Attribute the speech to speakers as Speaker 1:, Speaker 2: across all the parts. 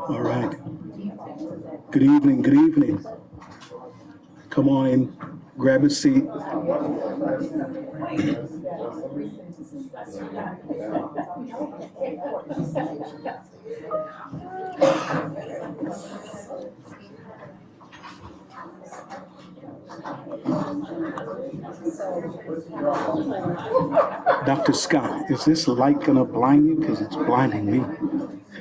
Speaker 1: All right. Good evening. Good evening. Come on in. Grab a seat. Dr. Scott, is this light gonna blind you? Because it's blinding me.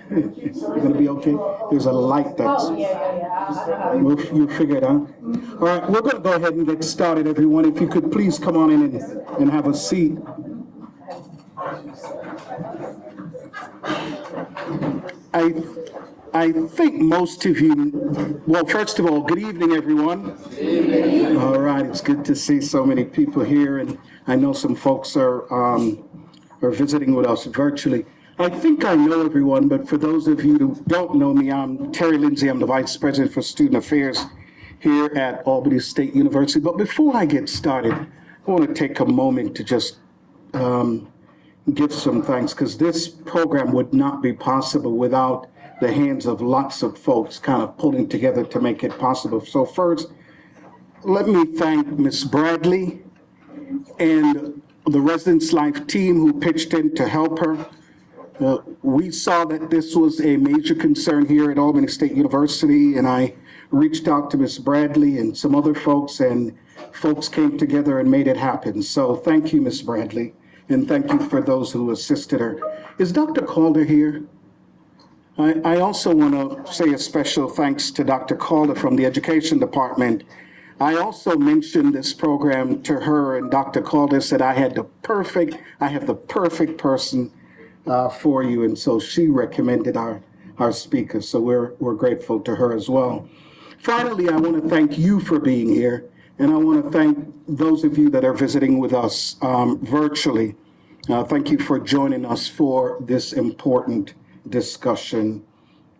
Speaker 1: You're gonna be okay? There's a light that's, you'll figure it out. All right, we're gonna go ahead and get started, everyone. If you could please come on in and have a seat. I think most of you, well, first of all, good evening, everyone. Good evening. All right, it's good to see so many people here, and I know some folks are visiting with us virtually. I think I know everyone, but for those of you who don't know me, I'm Terry Lindsay. I'm the Vice President for Student Affairs here at Albany State University. But before I get started, I want to take a moment to just give some thanks, because this program would not be possible without the hands of lots of folks kind of pulling together to make it possible. So first, let me thank Ms. Bradley and the Residence Life team who pitched in to help her. We saw that this was a major concern here at Albany State University, and I reached out to Ms. Bradley and some other folks, and folks came together and made it happen. So thank you, Ms. Bradley, and thank you for those who assisted her. Is Dr. Calder here? I also want to say a special thanks to Dr. Calder from the Education Department. I also mentioned this program to her, and Dr. Calder said I have the perfect person for you, and so she recommended our speaker. So we're grateful to her as well. Finally, I want to thank you for being here, and I want to thank those of you that are visiting with us virtually. Thank you for joining us for this important discussion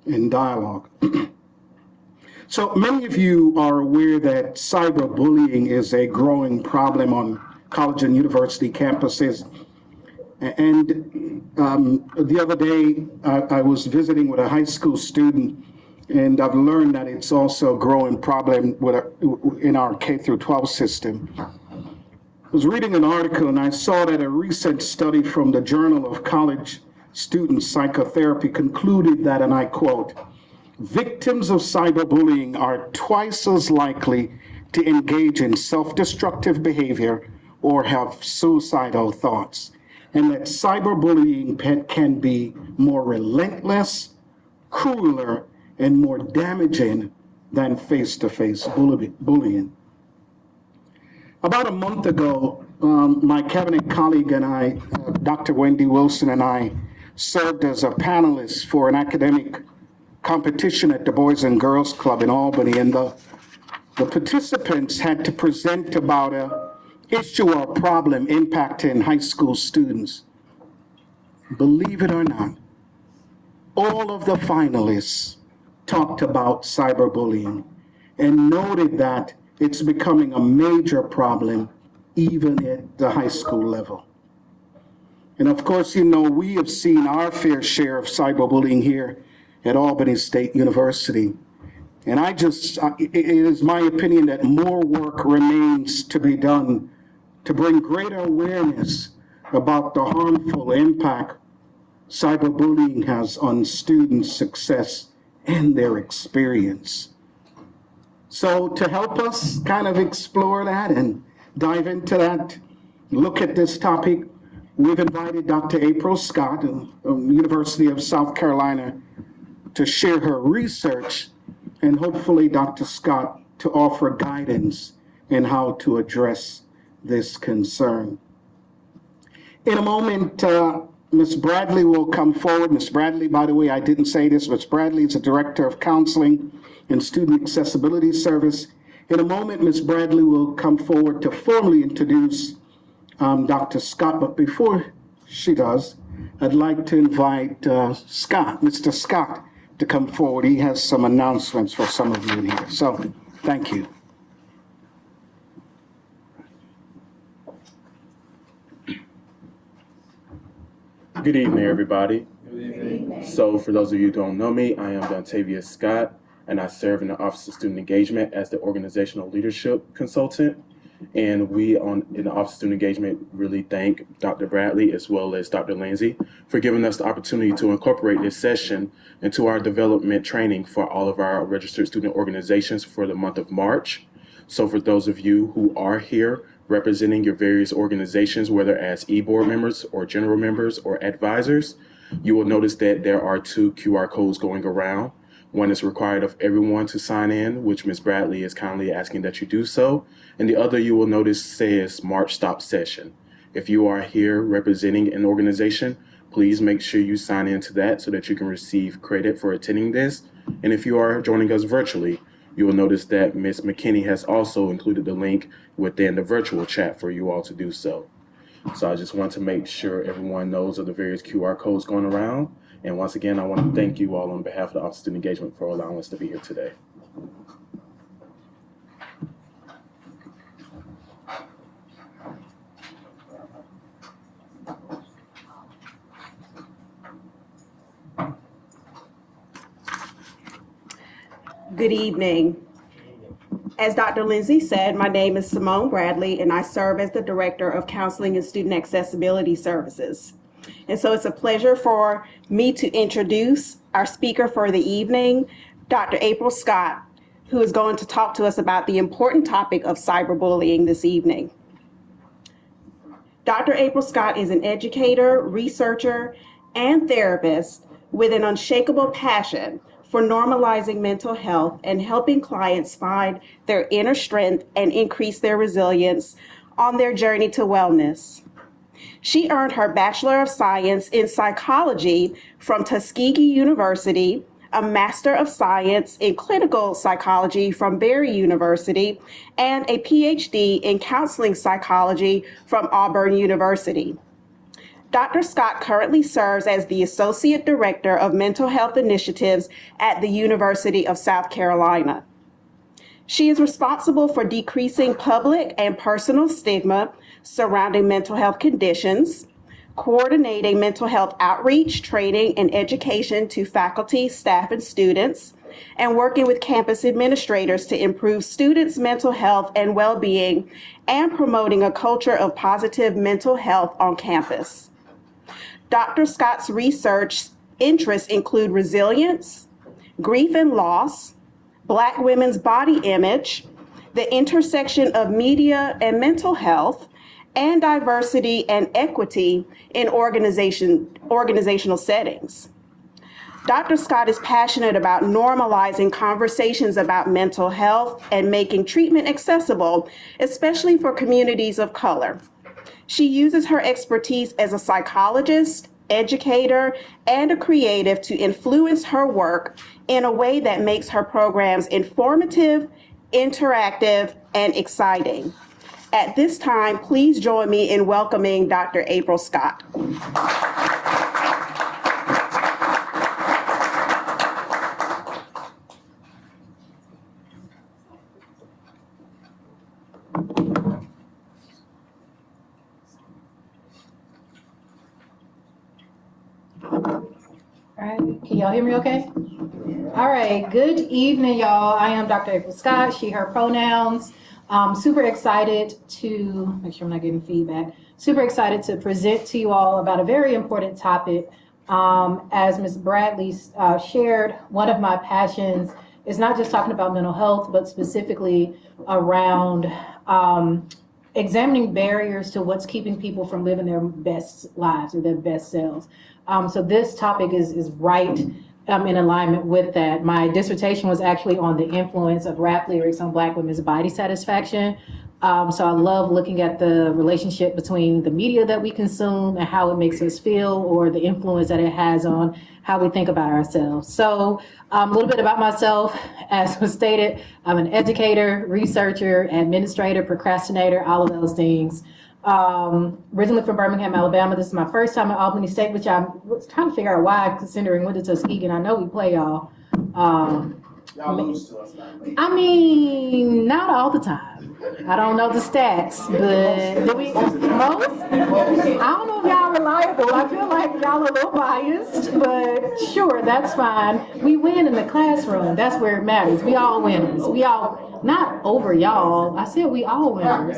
Speaker 1: and dialogue. So many of you are aware that cyberbullying is a growing problem on college and university campuses. And the other day, I was visiting with a high school student, and I've learned that it's also a growing problem in our K through 12 system. I was reading an article, and I saw that a recent study from the Journal of College Student Psychotherapy concluded that, and I quote, "Victims of cyberbullying are twice as likely to engage in self-destructive behavior or have suicidal thoughts, and that cyberbullying can be more relentless, crueler, and more damaging than face-to-face bullying." About a month ago, my cabinet colleague and I, Dr. Wendy Wilson and I, served as a panelist for an academic competition at the Boys and Girls Club in Albany, and the participants had to present about an issue or problem impacting high school students. Believe it or not, all of the finalists talked about cyberbullying and noted that it's becoming a major problem even at the high school level. And of course, you know, we have seen our fair share of cyberbullying here at Albany State University. And it is my opinion that more work remains to be done to bring greater awareness about the harmful impact cyberbullying has on students' success and their experience. So to help us kind of explore that and dive into that, look at this topic, we've invited Dr. April Scott of the University of South Carolina to share her research, and hopefully Dr. Scott to offer guidance in how to address this concern. In a moment, Ms. Bradley will come forward. Ms. Bradley, by the way, I didn't say this, Ms. Bradley is the Director of Counseling and Student Accessibility Service. In a moment, Ms. Bradley will come forward to formally introduce Dr. Scott, but before she does, I'd like to invite Mr. Scott, to come forward. He has some announcements for some of you in here. So, thank you.
Speaker 2: Good evening, everybody. So for those of you who don't know me, I am Dontavius Scott, and I serve in the Office of Student Engagement as the Organizational Leadership Consultant. And we in the Office of Student Engagement really thank Dr. Bradley as well as Dr. Lindsay for giving us the opportunity to incorporate this session into our development training for all of our registered student organizations for the month of March. So for those of you who are here representing your various organizations, whether as e-board members or general members or advisors, you will notice that there are 2 QR codes going around. One is required of everyone to sign in, which Ms. Bradley is kindly asking that you do so. And the other you will notice says March Stop Session. If you are here representing an organization, please make sure you sign into that so that you can receive credit for attending this. And if you are joining us virtually, you will notice that Ms. McKinney has also included the link within the virtual chat for you all to do so. So I just want to make sure everyone knows of the various QR codes going around. And once again, I want to thank you all on behalf of the Office of Student Engagement for allowing us to be here today.
Speaker 3: Good evening. As Dr. Lindsay said, my name is Simone Bradley, and I serve as the Director of Counseling and Student Accessibility Services. And so it's a pleasure for me to introduce our speaker for the evening, Dr. April Scott, who is going to talk to us about the important topic of cyberbullying this evening. Dr. April Scott is an educator, researcher, and therapist with an unshakable passion for normalizing mental health and helping clients find their inner strength and increase their resilience on their journey to wellness. She earned her Bachelor of Science in Psychology from Tuskegee University, a Master of Science in Clinical Psychology from Barry University, and a PhD in Counseling Psychology from Auburn University. Dr. Scott currently serves as the Associate Director of Mental Health Initiatives at the University of South Carolina. She is responsible for decreasing public and personal stigma surrounding mental health conditions, coordinating mental health outreach, training, and education to faculty, staff, and students, and working with campus administrators to improve students' mental health and well-being, and promoting a culture of positive mental health on campus. Dr. Scott's research interests include resilience, grief and loss, Black women's body image, the intersection of media and mental health, and diversity and equity in organizational settings. Dr. Scott is passionate about normalizing conversations about mental health and making treatment accessible, especially for communities of color. She uses her expertise as a psychologist, educator, and a creative to influence her work in a way that makes her programs informative, interactive, and exciting. At this time, please join me in welcoming Dr. April Scott.
Speaker 4: All right, can y'all hear me okay? All right, good evening, y'all. I am Dr. April Scott, she, her pronouns. Super excited to, make sure I'm not getting feedback, super excited to present to you all about a very important topic. As Ms. Bradley shared, one of my passions is not just talking about mental health, but specifically around examining barriers to what's keeping people from living their best lives or their best selves. So this topic is right in alignment with that. My dissertation was actually on the influence of rap lyrics on Black women's body satisfaction. So I love looking at the relationship between the media that we consume and how it makes us feel, or the influence that it has on how we think about ourselves. So a little bit about myself, as was stated, I'm an educator, researcher, administrator, procrastinator, all of those things. Originally from Birmingham, Alabama. This is my first time at Albany State, which I was trying to figure out why, considering went to Tuskegee, and I know we play y'all.
Speaker 2: Y'all lose to us,
Speaker 4: I mean, not all the time. I don't know the stats, but do we most? I don't know if y'all reliable. I feel like y'all y'all a little biased, but sure, that's fine. We win in the classroom. That's where it matters. We all winners. We all, not over y'all. I said we all winners.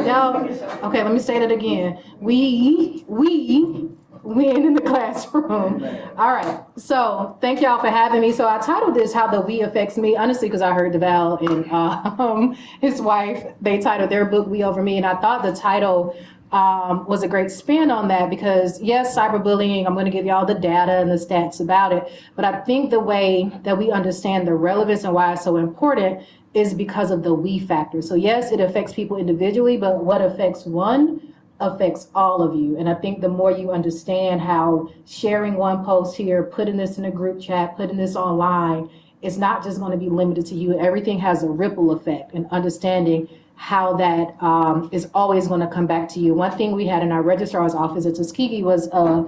Speaker 4: Y'all, okay, let me say that again. We win in the classroom. All right, so thank y'all for having me. So I titled this "How the We Affects Me," honestly, because I heard DeVal and his wife, they titled their book "We Over Me," and I thought the title was a great spin on that because yes, cyberbullying, I'm going to give you all the data and the stats about it, but I think the way that we understand the relevance and why it's so important is because of the we factor. So yes, it affects people individually, but what affects one affects all of you. And I think the more you understand how sharing one post here, putting this in a group chat, putting this online, it's not just going to be limited to you. Everything has a ripple effect, and understanding how that is always going to come back to you. One thing we had in our registrar's office at Tuskegee was a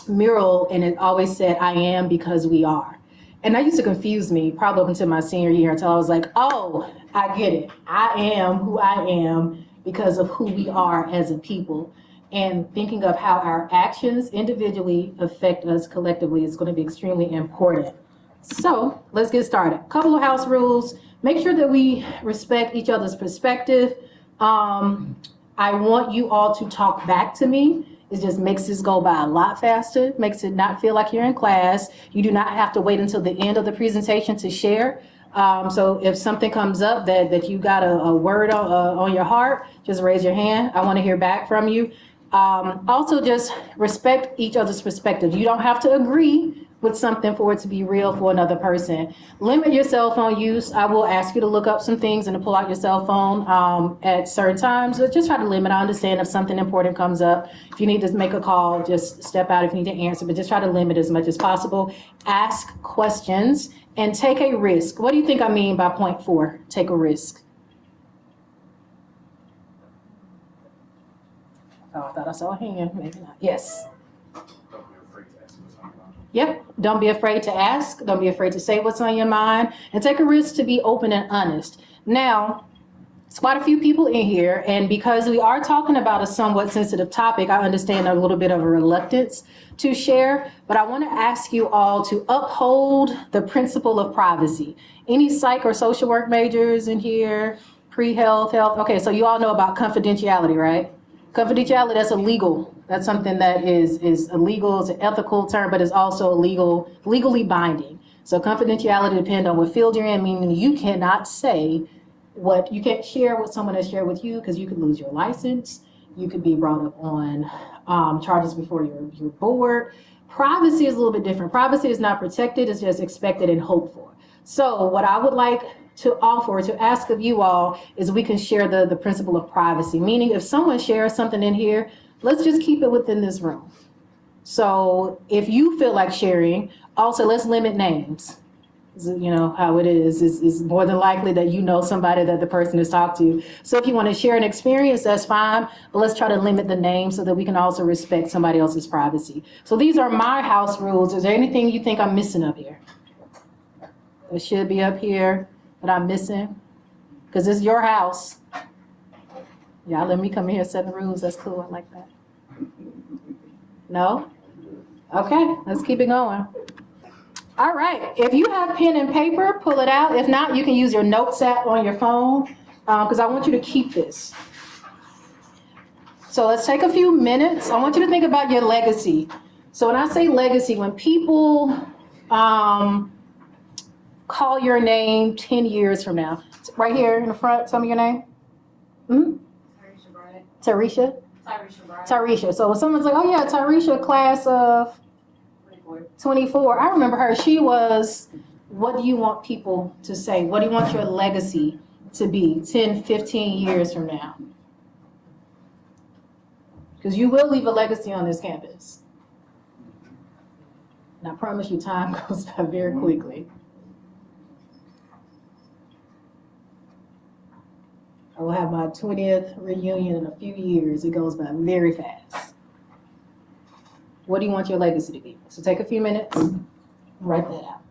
Speaker 4: mural, and it always said, "I am because we are." And that used to confuse me probably up until my senior year, until I was like, oh, I get it. I am who I am because of who we are as a people. And thinking of how our actions individually affect us collectively is going to be extremely important. So let's get started. Couple of house rules. Make sure that we respect each other's perspective. I want you all to talk back to me. It just makes this go by a lot faster, makes it not feel like you're in class. You do not have to wait until the end of the presentation to share. So if something comes up that you got a word on your heart, just raise your hand. I want to hear back from you. Also, just respect each other's perspective. You don't have to agree with something for it to be real for another person. Limit your cell phone use. I will ask you to look up some things and to pull out your cell phone at certain times. But just try to limit. I understand if something important comes up. If you need to make a call, just step out if you need to answer, but just try to limit as much as possible. Ask questions and take a risk. What do you think I mean by point 4? Take a risk. Oh, I thought I saw a hand. Maybe not. Yes. Yep. Don't be afraid to ask. Don't be afraid to say what's on your mind, and take a risk to be open and honest. Now, it's quite a few people in here, and because we are talking about a somewhat sensitive topic, I understand a little bit of a reluctance to share, but I want to ask you all to uphold the principle of privacy. Any psych or social work majors in here? Pre-health, health? Okay, so you all know about confidentiality, right? Confidentiality, that's illegal. That's something that is illegal. It's an ethical term, but it's also legally binding. So confidentiality depends on what field you're in, meaning you cannot say you can't share what someone has shared with you, because you could lose your license. You could be brought up on charges before your board. Privacy is a little bit different. Privacy is not protected, it's just expected and hoped for. So what I would like to offer, to ask of you all, is we can share the principle of privacy, meaning if someone shares something in here, let's just keep it within this room. So if you feel like sharing, also let's limit names. You know how it is more than likely that you know somebody that the person has talked to. So if you want to share an experience, that's fine, but let's try to limit the name so that we can also respect somebody else's privacy. So these are my house rules. Is there anything you think I'm missing up here? It should be up here that I'm missing, because it's your house. Y'all let me come in here setting rules. That's cool. I like that. No? Okay, let's keep it going. All right, if you have pen and paper, pull it out. If not, you can use your notes app on your phone, because I want you to keep this. So let's take a few minutes. I want you to think about your legacy. So when I say legacy, when people call your name 10 years from now, right here in the front, tell me your name.
Speaker 5: Tarisha Bryant.
Speaker 4: Tarisha?
Speaker 5: Tarisha Bryant.
Speaker 4: Tarisha. So when someone's like, oh yeah, Tarisha, class of 24. I remember her. She was, what do you want people to say? What do you want your legacy to be 10, 15 years from now? Because you will leave a legacy on this campus. And I promise you, time goes by very quickly. I will have my 20th reunion in a few years. It goes by very fast. What do you want your legacy to be? So take a few minutes, write that out.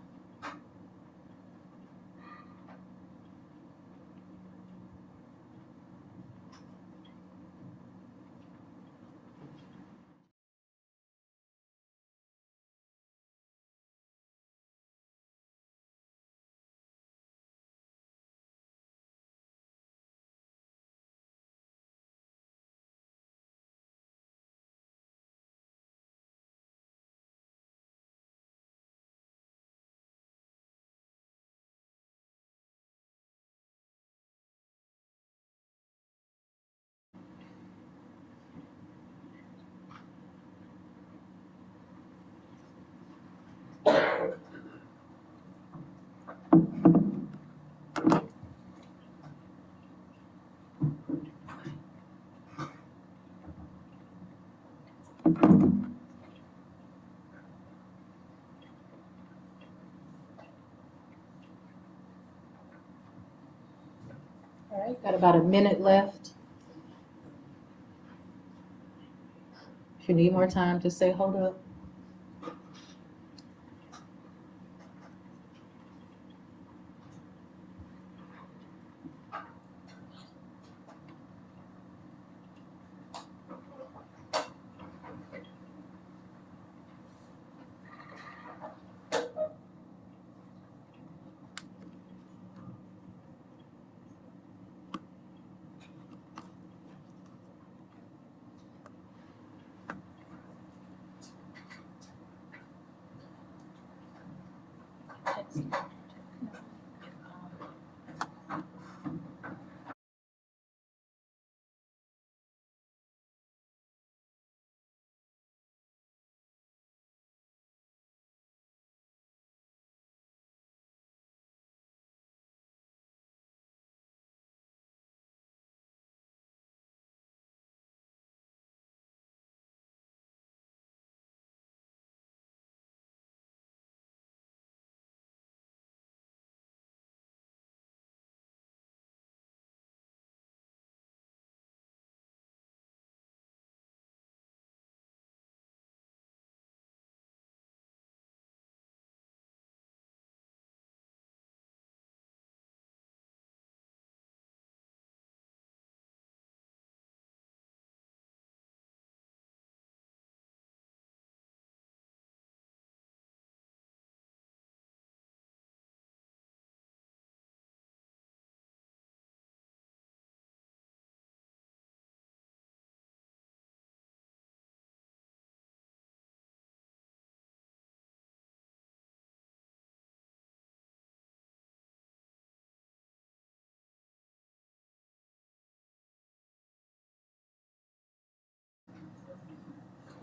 Speaker 4: Got about a minute left. If you need more time, just say hold up.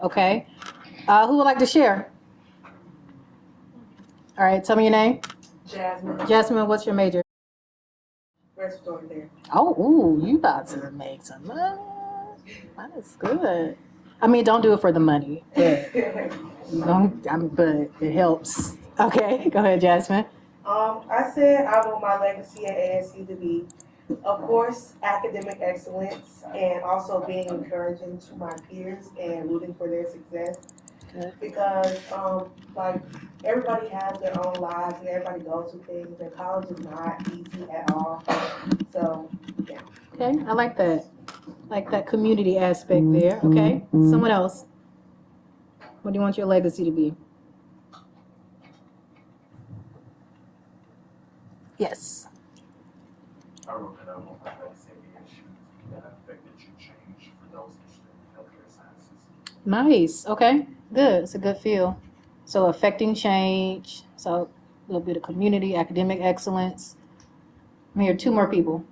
Speaker 4: Okay. Who would like to share? All right, tell me your name.
Speaker 6: Jasmine,
Speaker 4: Jasmine, what's your major?
Speaker 6: respiratory therapy.
Speaker 4: Oh, ooh, you about to make some money. That is good. I mean, don't do it for the money, but but it helps. Okay, go ahead, Jasmine.
Speaker 6: I said I want my legacy at ASU to be, of course, academic excellence and also being encouraging to my peers and rooting for their success.
Speaker 4: Good.
Speaker 6: Because, like, everybody has their own lives and everybody goes through things and college is not easy at all. So, yeah.
Speaker 4: Okay, I like that. Like that community aspect there. Okay, someone else. What do you want your legacy to be? Yes.
Speaker 2: I wrote that I want my legacy to be issues that affected you change for those interested in healthcare sciences.
Speaker 4: Nice. Okay, good. It's a good feel. So affecting change. So a little bit of community, academic excellence. I'm here, two more people.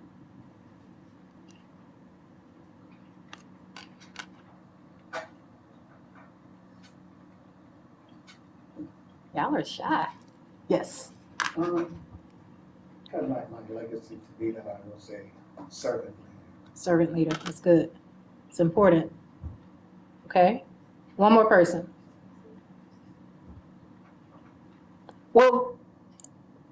Speaker 4: Y'all are shy. Yes.
Speaker 7: Kind of like my legacy to be that I will say servant leader.
Speaker 4: Servant leader. That's good. It's important. Okay. One more person. Well,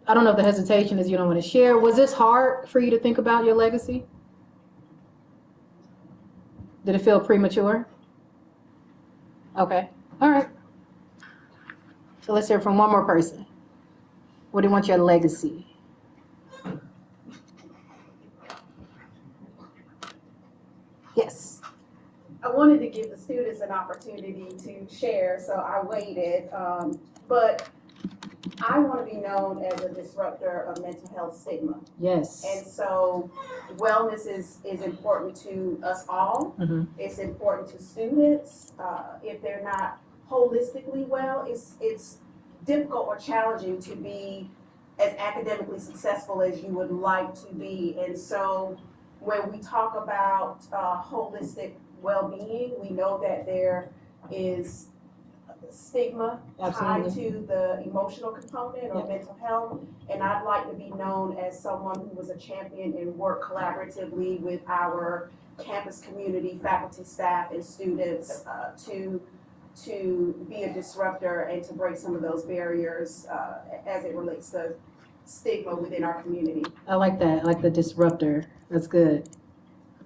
Speaker 4: I don't know if the hesitation is you don't want to share. Was this hard for you to think about your legacy? Did it feel premature? Okay. All right. So let's hear from one more person. What do you want your legacy? Yes.
Speaker 3: I wanted to give the students an opportunity to share, so I waited. But I want to be known as a disruptor of mental health stigma.
Speaker 4: Yes.
Speaker 3: And so wellness is important to us all.
Speaker 4: Mm-hmm.
Speaker 3: It's important to students. If they're not holistically well, it's difficult or challenging to be as academically successful as you would like to be. And so when we talk about holistic well-being, we know that there is stigma tied
Speaker 4: Absolutely.
Speaker 3: to the emotional component or
Speaker 4: Yep.
Speaker 3: mental health. And I'd like to be known as someone who was a champion and worked collaboratively with our campus community, faculty, staff, and students to be a disruptor and to break some of those barriers as it relates to stigma within our community.
Speaker 4: I like that, I like the disruptor. That's good.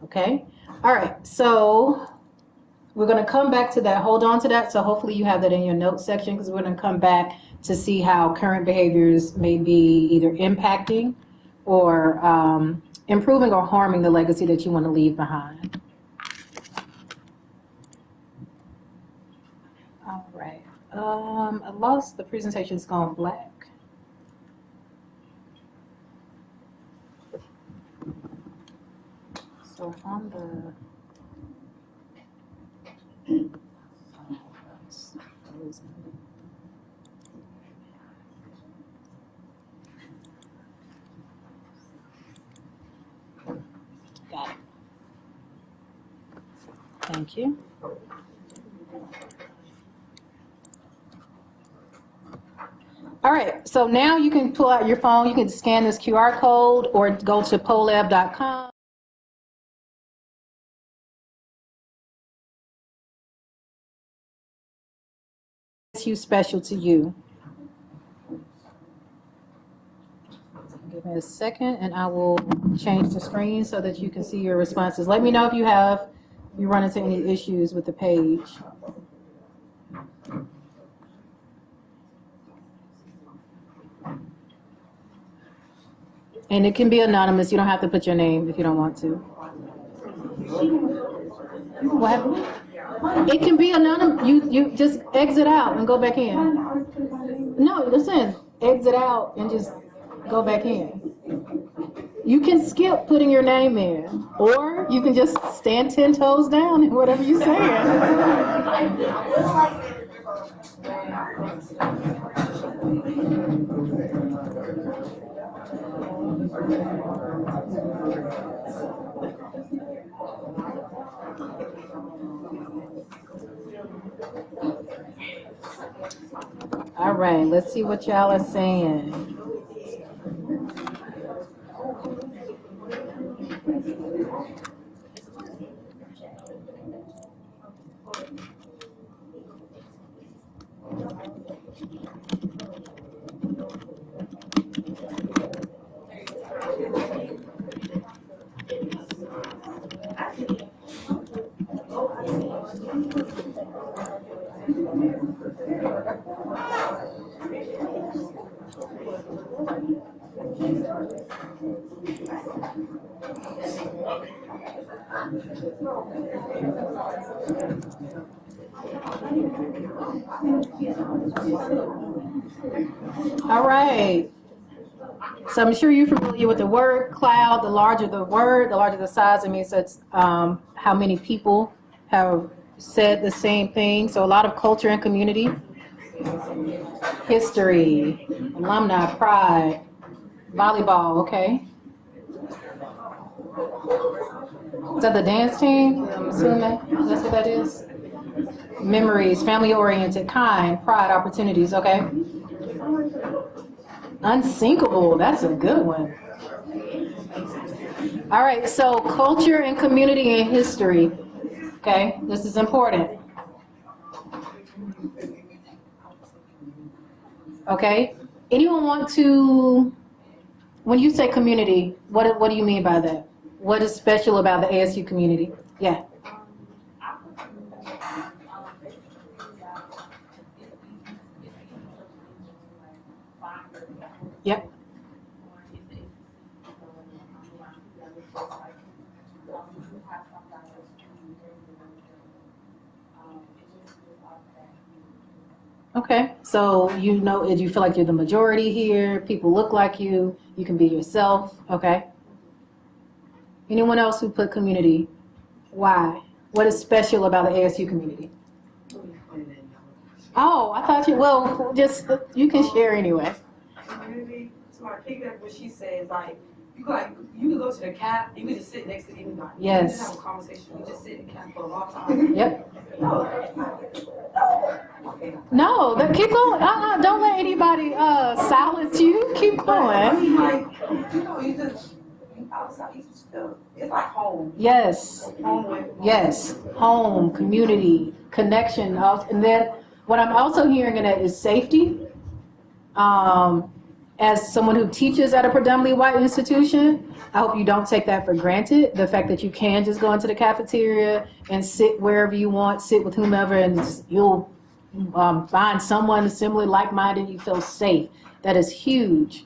Speaker 4: Okay. All right. So we're going to come back to that. Hold on to that. So hopefully you have that in your notes section, because we're going to come back to see how current behaviors may be either impacting or improving or harming the legacy that you want to leave behind. All right. I lost the presentation's gone black. So on the got it. Thank you. All right, so now you can pull out your phone, you can scan this QR code or go to polab.com. It's special to you. Give me a second and I will change the screen so that you can see your responses. Let me know if you run into any issues with the page. And it can be anonymous. You don't have to put your name if you don't want to. What happened? It can be anonymous. You just exit out and go back in. No, listen. Exit out and just go back in. You can skip putting your name in, or you can just stand 10 toes down and whatever you're saying. All right, let's see what y'all are saying. All right. So I'm sure you're familiar with the word cloud. The larger the word, the larger the size. It means that's how many people have said the same thing. So a lot of culture and community, history, alumni, pride, volleyball, okay. Is that the dance team? I'm assuming that's what that is. Memories, family-oriented, kind, pride, opportunities, okay. Unsinkable, that's a good one. All right, so culture and community and history, okay, this is important. Okay, anyone want to, when you say community, what do you mean by that? What is special about the ASU community? Yeah. Yep. Okay, so you know, you feel like you're the majority here, people look like you can be yourself, okay? Anyone else who put community? Why? What is special about the ASU community? Oh, I thought you, well, just, you can share anyway.
Speaker 8: Community, so I picked up what she says, like, you can go to the cap, you can just sit next to anybody.
Speaker 4: Yes.
Speaker 8: You just have a conversation, you just sit in the cap for a long time.
Speaker 4: Yep. No, keep going. Don't let anybody silence you. Keep going.
Speaker 8: Like, you know, you outside, you just feel, it's like home.
Speaker 4: Yes. Yes. Home, community, connection. And then what I'm also hearing in it is safety. as someone who teaches at a predominantly white institution, I hope you don't take that for granted. The fact that you can just go into the cafeteria and sit wherever you want, sit with whomever, and you'll find someone similarly like-minded, you feel safe. That is huge.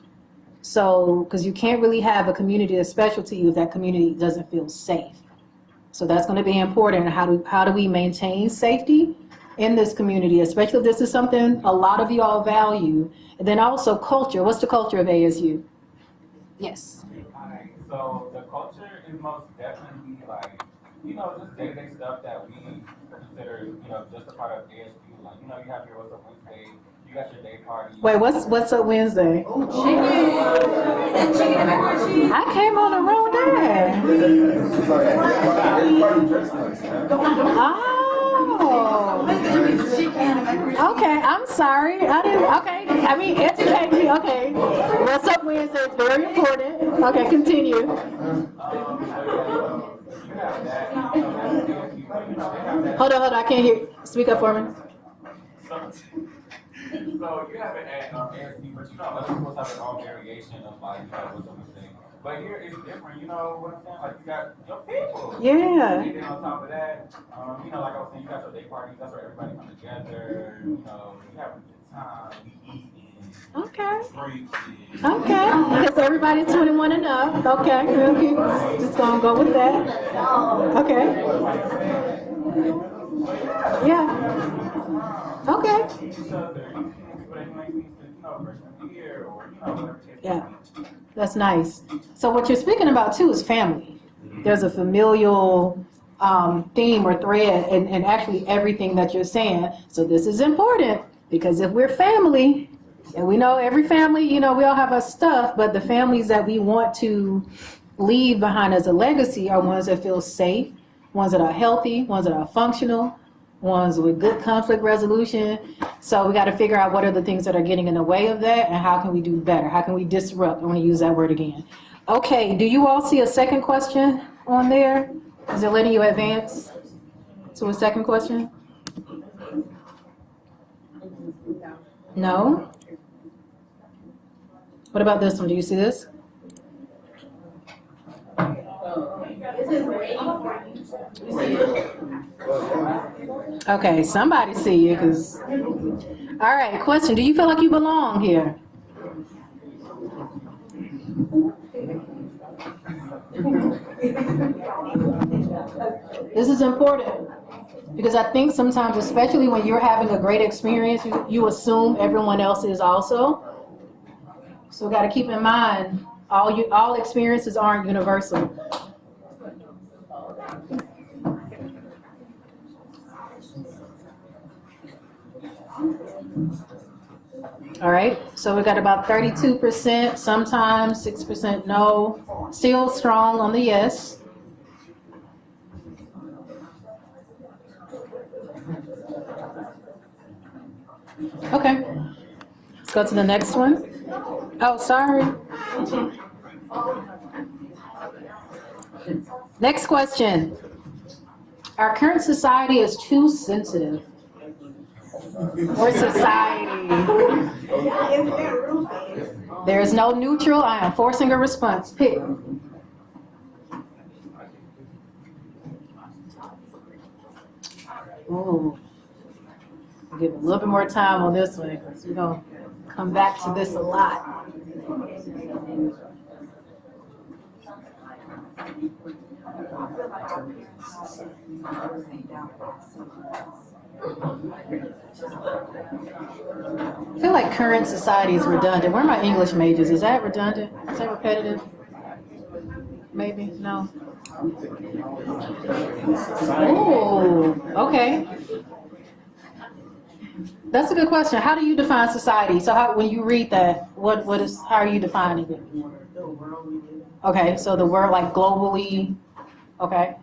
Speaker 4: So, because you can't really have a community that's special to you if that community doesn't feel safe. So that's going to be important. How do we maintain safety in this community, especially if this is something a lot of you all value? And then also culture. What's the culture of ASU? Yes.
Speaker 9: Alright, so the culture is most definitely like, just day-to-day stuff that we consider, just a part of ASU. Like, you have your What's Up Wednesday, you got your day party.
Speaker 4: Wait, what's up Wednesday?
Speaker 8: Chicken and macaroni and cheese.
Speaker 4: I came on the wrong day. Oh. Okay, I'm sorry. I didn't. Okay, I mean educate me. Okay, What's Up Wednesday is very important. Okay, continue. Hold on. I can't hear. Speak up for me.
Speaker 9: So you have it at ASD, but other schools have their own variation of like, what's up with thing. But here it's different, you know what I'm saying? Like you got your people.
Speaker 4: Yeah.
Speaker 9: And then on top of that, like I was saying, you got your day parties, that's where everybody comes together, you have a good time, we eat and
Speaker 4: Okay.
Speaker 9: drink and
Speaker 4: Okay. Because everybody's 21 and up. Okay. Okay. Just gonna go with that. Okay. Yeah. Okay.
Speaker 9: each other, people that might be, freshman year or, whatever the case may
Speaker 4: Yeah.
Speaker 9: be.
Speaker 4: That's nice. So what you're speaking about too is family. There's a familial theme or thread in actually everything that you're saying. So this is important because if we're family, and we know every family, we all have our stuff, but the families that we want to leave behind as a legacy are ones that feel safe, ones that are healthy, ones that are functional, ones with good conflict resolution. So we got to figure out what are the things that are getting in the way of that and how can we do better? How can we disrupt? I want to use that word again. Okay, do you all see a second question on there? Is it letting you advance to a second question? No? What about this one? Do you see this? Okay, somebody see you, because... All right, question. Do you feel like you belong here? This is important, because I think sometimes, especially when you're having a great experience, you assume everyone else is also. So we got to keep in mind, all experiences aren't universal. All right, so we got about 32%, sometimes 6% no, still strong on the yes. Okay, let's go to the next one. Oh, sorry. Next question. Our current society is too sensitive. Or society. There is no neutral. I am forcing a response. Pick. Ooh. I'll give a little bit more time on this one because we're going to come back to this a lot. I feel like current society is redundant. Where are my English majors? Is that redundant? Is that repetitive? Maybe? No. Oh, okay. That's a good question. How do you define society? So when you read that, how are you defining it? Okay, so the word like globally, okay.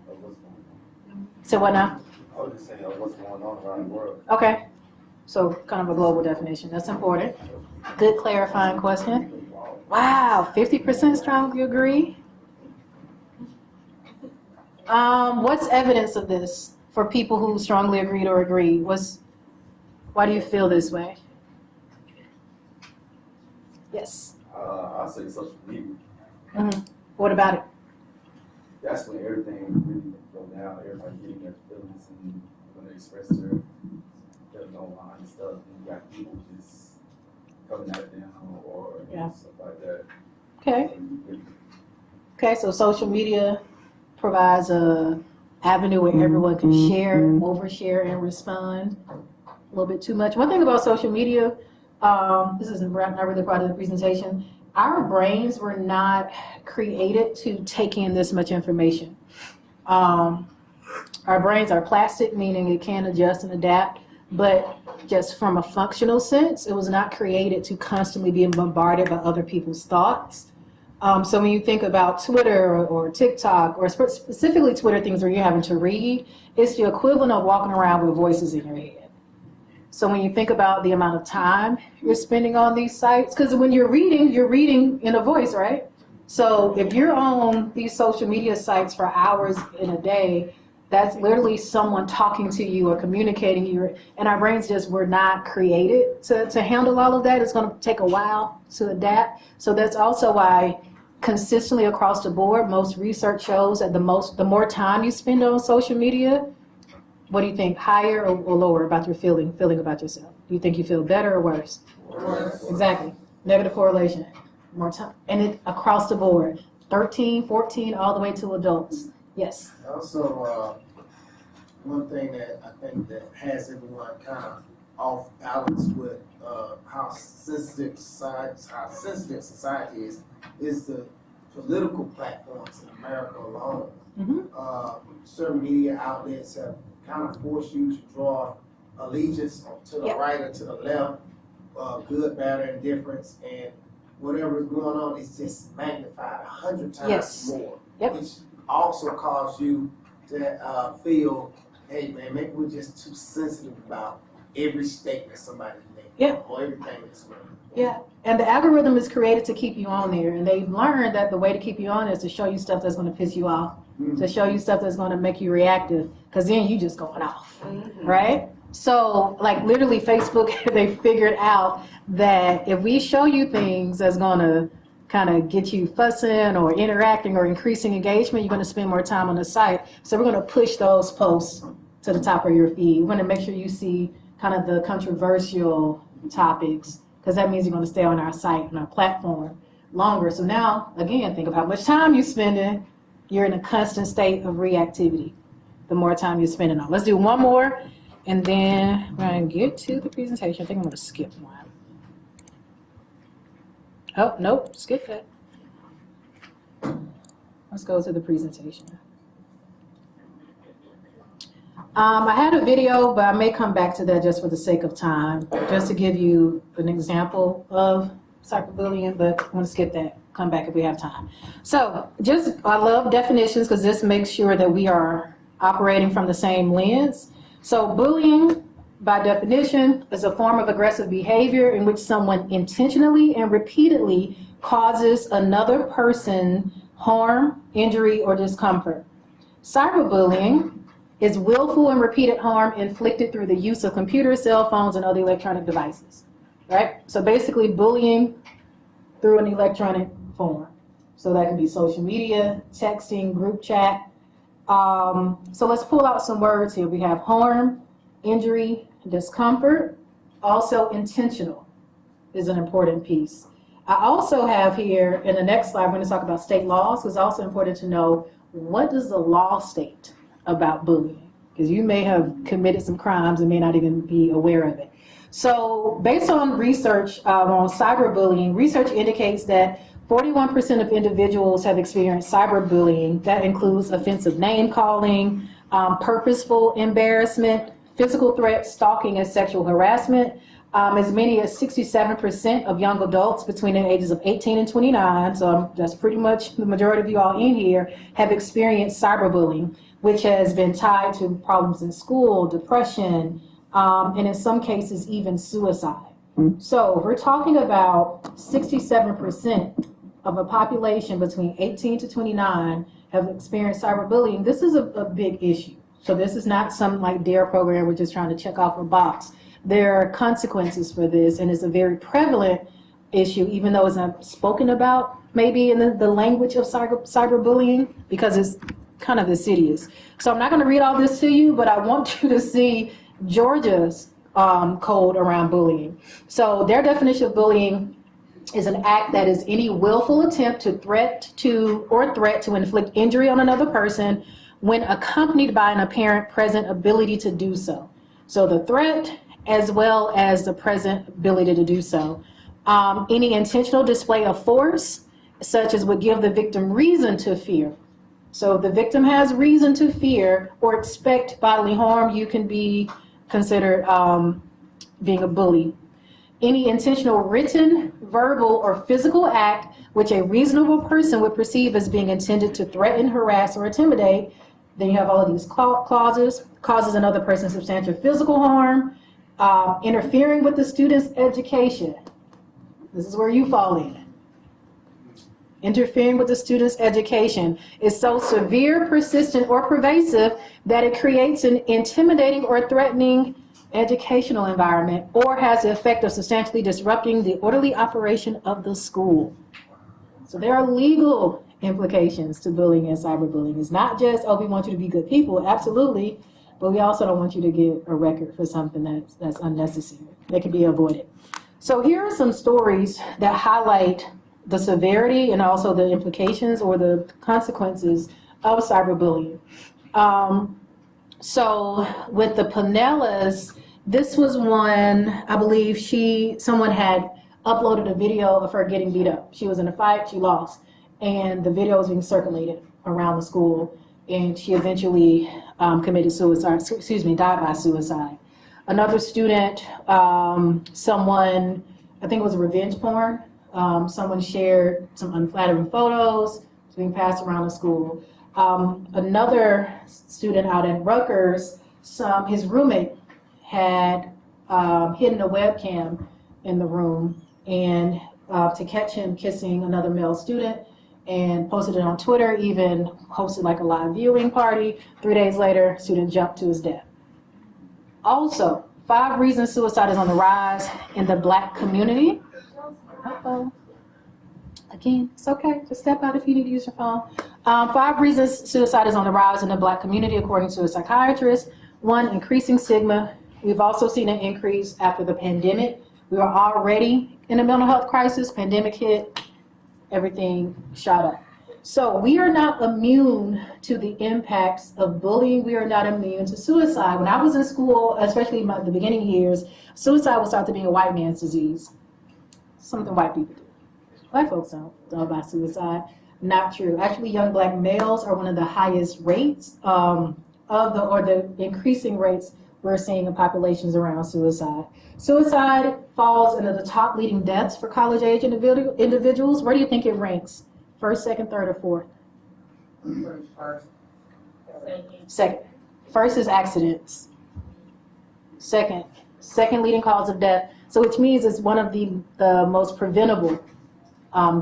Speaker 4: So what now?
Speaker 10: I would just say what's going on around the world.
Speaker 4: Okay, so kind of a global definition. That's important. Good clarifying question. Wow, 50% strongly agree. What's evidence of this for people who strongly agreed or agree? Why do you feel this way? Yes.
Speaker 10: I say social media.
Speaker 4: What about it?
Speaker 10: That's when everything really go down. Everybody getting their feelings and when they express their feelings online and stuff. And you got people just coming at them or
Speaker 4: Yeah.
Speaker 10: stuff like that.
Speaker 4: Okay. Okay, so social media provides a avenue where everyone can share, overshare, and respond. A little bit too much. One thing about social media, this is not really part of the presentation. Our brains were not created to take in this much information. Our brains are plastic, meaning it can adjust and adapt, but just from a functional sense, it was not created to constantly be bombarded by other people's thoughts. So when you think about Twitter or TikTok, or specifically Twitter, things where you're having to read, it's the equivalent of walking around with voices in your head. So when you think about the amount of time you're spending on these sites, because when you're reading in a voice, right? So if you're on these social media sites for hours in a day, that's literally someone talking to you or communicating you. And our brains just were not created to handle all of that. It's going to take a while to adapt. So that's also why consistently across the board, most research shows that the more time you spend on social media, what do you think, higher or lower about your feeling about yourself? Do you think you feel better or worse?
Speaker 10: Worse.
Speaker 4: Exactly. Negative correlation. More time. And it across the board, 13, 14, all the way to adults. Yes.
Speaker 11: Also, one thing that I think that has everyone kind of off balance with how sensitive society is the political platforms in America alone. Certain media outlets have kind of forced you to draw allegiance to the right or to the left, good, bad, or indifference, and whatever is going on is just magnified 100 times more, which also cause you to feel, hey man, maybe we're just too sensitive about every statement somebody makes or everything that's going on.
Speaker 4: Yeah, and the algorithm is created to keep you on there, and they've learned that the way to keep you on is to show you stuff that's going to piss you off, to show you stuff that's going to make you reactive, because then you just going off, right? So, like literally Facebook, they figured out that if we show you things that's going to kind of get you fussing or interacting or increasing engagement, you're going to spend more time on the site. So we're going to push those posts to the top of your feed. We're going to make sure you see kind of the controversial topics, because that means you're going to stay on our site, on our platform longer. So now, again, think of how much time you're spending. You're in a constant state of reactivity the more time you're spending on. Let's do one more, and then we're going to get to the presentation. I think I'm going to skip one. Oh, nope, skip that. Let's go to the presentation. I had a video, but I may come back to that just for the sake of time, just to give you an example of cyberbullying, but I'm going to skip that. Come back if we have time. So I love definitions because this makes sure that we are operating from the same lens. So bullying, by definition, is a form of aggressive behavior in which someone intentionally and repeatedly causes another person harm, injury, or discomfort. Cyberbullying is willful and repeated harm inflicted through the use of computers, cell phones, and other electronic devices, right? So basically bullying through an electronic form. So that can be social media, texting, group chat. So let's pull out some words here. We have harm, injury, discomfort. Also intentional is an important piece. I also have here, in the next slide, we're going to talk about state laws. It's also important to know, what does the law state about bullying? Because you may have committed some crimes and may not even be aware of it. So based on research on cyberbullying, research indicates that 41% of individuals have experienced cyberbullying. That includes offensive name calling, purposeful embarrassment, physical threats, stalking, and sexual harassment. As many as 67% of young adults between the ages of 18 and 29, so that's pretty much the majority of you all in here, have experienced cyberbullying, which has been tied to problems in school, depression, and in some cases even suicide. So we're talking about 67% of a population between 18 to 29 have experienced cyberbullying. This is a big issue. So this is not some like DARE program we're just trying to check off a box. There are consequences for this, and it's a very prevalent issue, even though it's not spoken about maybe in the language of cyberbullying, because it's kind of insidious. So I'm not going to read all this to you, but I want you to see Georgia's code around bullying. So their definition of bullying is an act that is any willful attempt to threat to inflict injury on another person when accompanied by an apparent present ability to do so. So the threat as well as the present ability to do so. Any intentional display of force, such as would give the victim reason to fear. So if the victim has reason to fear or expect bodily harm, you can be considered being a bully. Any intentional written, verbal, or physical act which a reasonable person would perceive as being intended to threaten, harass, or intimidate. Then you have all of these clauses. Causes another person substantial physical harm. Interfering with the student's education. This is where you fall in. Interfering with the student's education is so severe, persistent, or pervasive that it creates an intimidating or threatening educational environment or has the effect of substantially disrupting the orderly operation of the school. So there are legal implications to bullying and cyberbullying. It's not just, oh, we want you to be good people, absolutely, but we also don't want you to get a record for something that's unnecessary, that can be avoided. So here are some stories that highlight the severity and also the implications or the consequences of cyberbullying. So with the Pinellas, this was one, I believe someone had uploaded a video of her getting beat up. She was in a fight, she lost, and the video was being circulated around the school, and she eventually committed suicide, died by suicide. Another student, someone, I think it was revenge porn, someone shared some unflattering photos being passed around the school. Another student out at Rutgers, his roommate had hidden a webcam in the room and to catch him kissing another male student, and posted it on Twitter, even hosted like a live viewing party. 3 days later, student jumped to his death. Also, 5 reasons suicide is on the rise in the Black community. Uh-oh. Again, it's okay. Just step out if you need to use your phone. 5 reasons suicide is on the rise in the Black community, according to a psychiatrist. 1, increasing stigma. We've also seen an increase after the pandemic. We were already in a mental health crisis. Pandemic hit, everything shot up. So we are not immune to the impacts of bullying. We are not immune to suicide. When I was in school, especially in the beginning years, suicide was thought to be a white man's disease. Something white people do. Black folks don't know about suicide. Not true. Actually, young Black males are one of the highest rates the increasing rates we're seeing in populations around suicide. Suicide falls into the top leading deaths for college-age individuals. Where do you think it ranks? First, second, third, or fourth?
Speaker 5: First.
Speaker 4: Second. First is accidents. Second leading cause of death. So which means it's one of the most preventable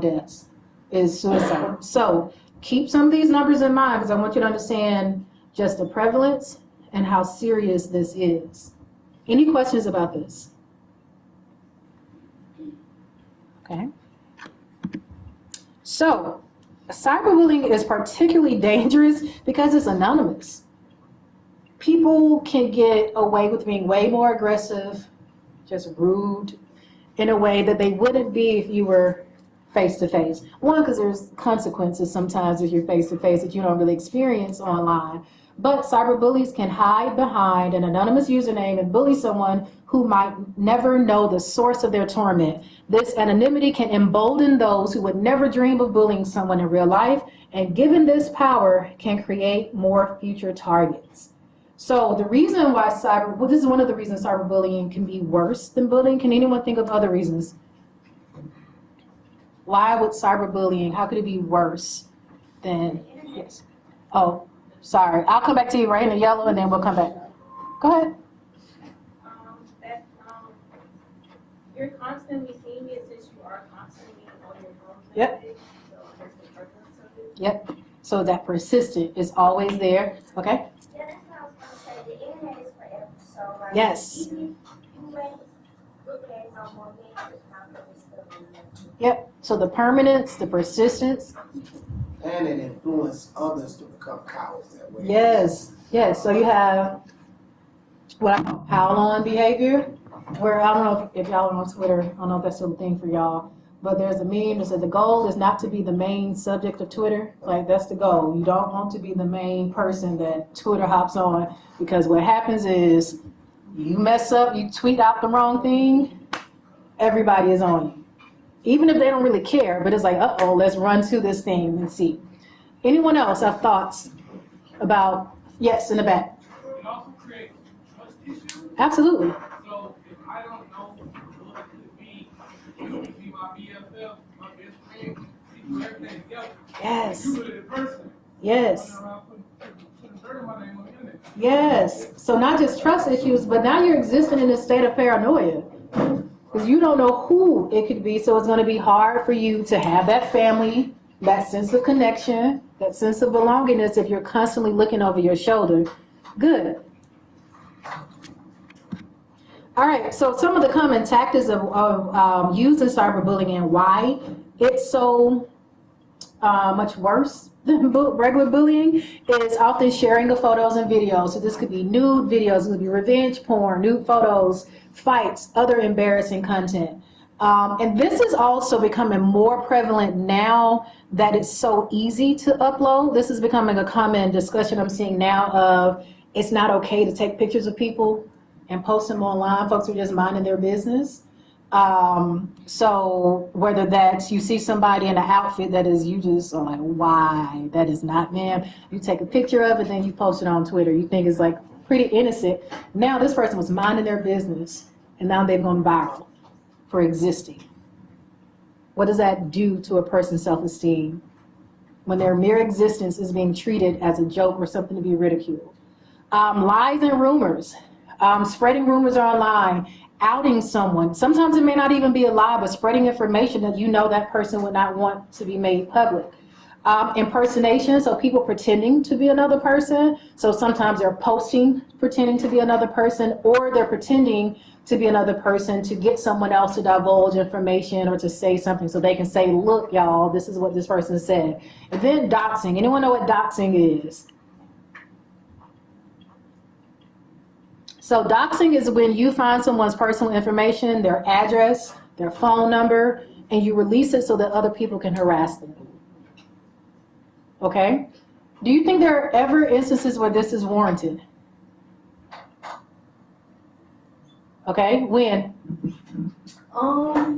Speaker 4: deaths is suicide. So keep some of these numbers in mind, because I want you to understand just the prevalence and how serious this is. Any questions about this? Okay. So cyberbullying is particularly dangerous because it's anonymous. People can get away with being way more aggressive, just rude, in a way that they wouldn't be if you were face-to-face. One, because there's consequences sometimes if you're face-to-face that you don't really experience online. But cyberbullies can hide behind an anonymous username and bully someone who might never know the source of their torment. This anonymity can embolden those who would never dream of bullying someone in real life, and given this power, can create more future targets. So the reason why this is one of the reasons cyberbullying can be worse than bullying. Can anyone think of other reasons? Why would cyberbullying, how could it be worse than, yes. Oh, sorry. I'll come back to you right in the yellow and then we'll come back. Go ahead.
Speaker 5: You're constantly seeing it since you are constantly on your phone.
Speaker 4: Yep.
Speaker 5: So there's the prevalence of it.
Speaker 4: Yep. So that persistent is always there. Okay?
Speaker 12: Yeah, that's what I was gonna say. The internet is forever. So like,
Speaker 4: Yes.
Speaker 12: even if you may
Speaker 4: Yep, so the permanence, the persistence.
Speaker 11: And it influenced others to become cowards that way.
Speaker 4: Yes, yes, so you have what I call pile-on behavior, where I don't know if y'all are on Twitter, I don't know if that's still a thing for y'all, but there's a meme that said the goal is not to be the main subject of Twitter. Like, that's the goal. You don't want to be the main person that Twitter hops on, because what happens is you mess up, you tweet out the wrong thing, everybody is on you. Even if they don't really care, but it's like, uh-oh, let's run to this thing and see. Anyone else have thoughts about, yes, in the back?
Speaker 9: It also creates trust issues.
Speaker 4: Absolutely.
Speaker 9: So if I don't know who it could be, you could be my BFF, my best friend, we do everything together.
Speaker 4: Yes.
Speaker 9: You really the person.
Speaker 4: Yes.
Speaker 9: Running around putting dirt on my name on the internet.
Speaker 4: Yes. So not just trust issues, but now you're existing in a state of paranoia. Because you don't know who it could be, so it's going to be hard for you to have that family, that sense of connection, that sense of belongingness if you're constantly looking over your shoulder. Good. All right, so some of the common tactics of using cyberbullying and why it's so much worse than regular bullying is often sharing of photos and videos. So this could be nude videos, it could be revenge porn, nude photos, fights, other embarrassing content. And this is also becoming more prevalent now that it's so easy to upload. This is becoming a common discussion I'm seeing now of it's not okay to take pictures of people and post them online. Folks are just minding their business. So whether that's you see somebody in an outfit that is, you just are like, why? That is not them. You take a picture of it, then you post it on Twitter. You think it's like pretty innocent. Now this person was minding their business and now they've gone viral for existing. What does that do to a person's self-esteem when their mere existence is being treated as a joke or something to be ridiculed? Lies and rumors, spreading rumors online, outing someone. Sometimes it may not even be a lie, but spreading information that you know that person would not want to be made public. Impersonation, so people pretending to be another person. So sometimes they're posting pretending to be another person, or they're pretending to be another person to get someone else to divulge information or to say something so they can say, look, y'all, this is what this person said. And then doxing. Anyone know what doxing is? So doxing is when you find someone's personal information, their address, their phone number, and you release it so that other people can harass them. Okay? Do you think there are ever instances where this is warranted? Okay, when?
Speaker 6: I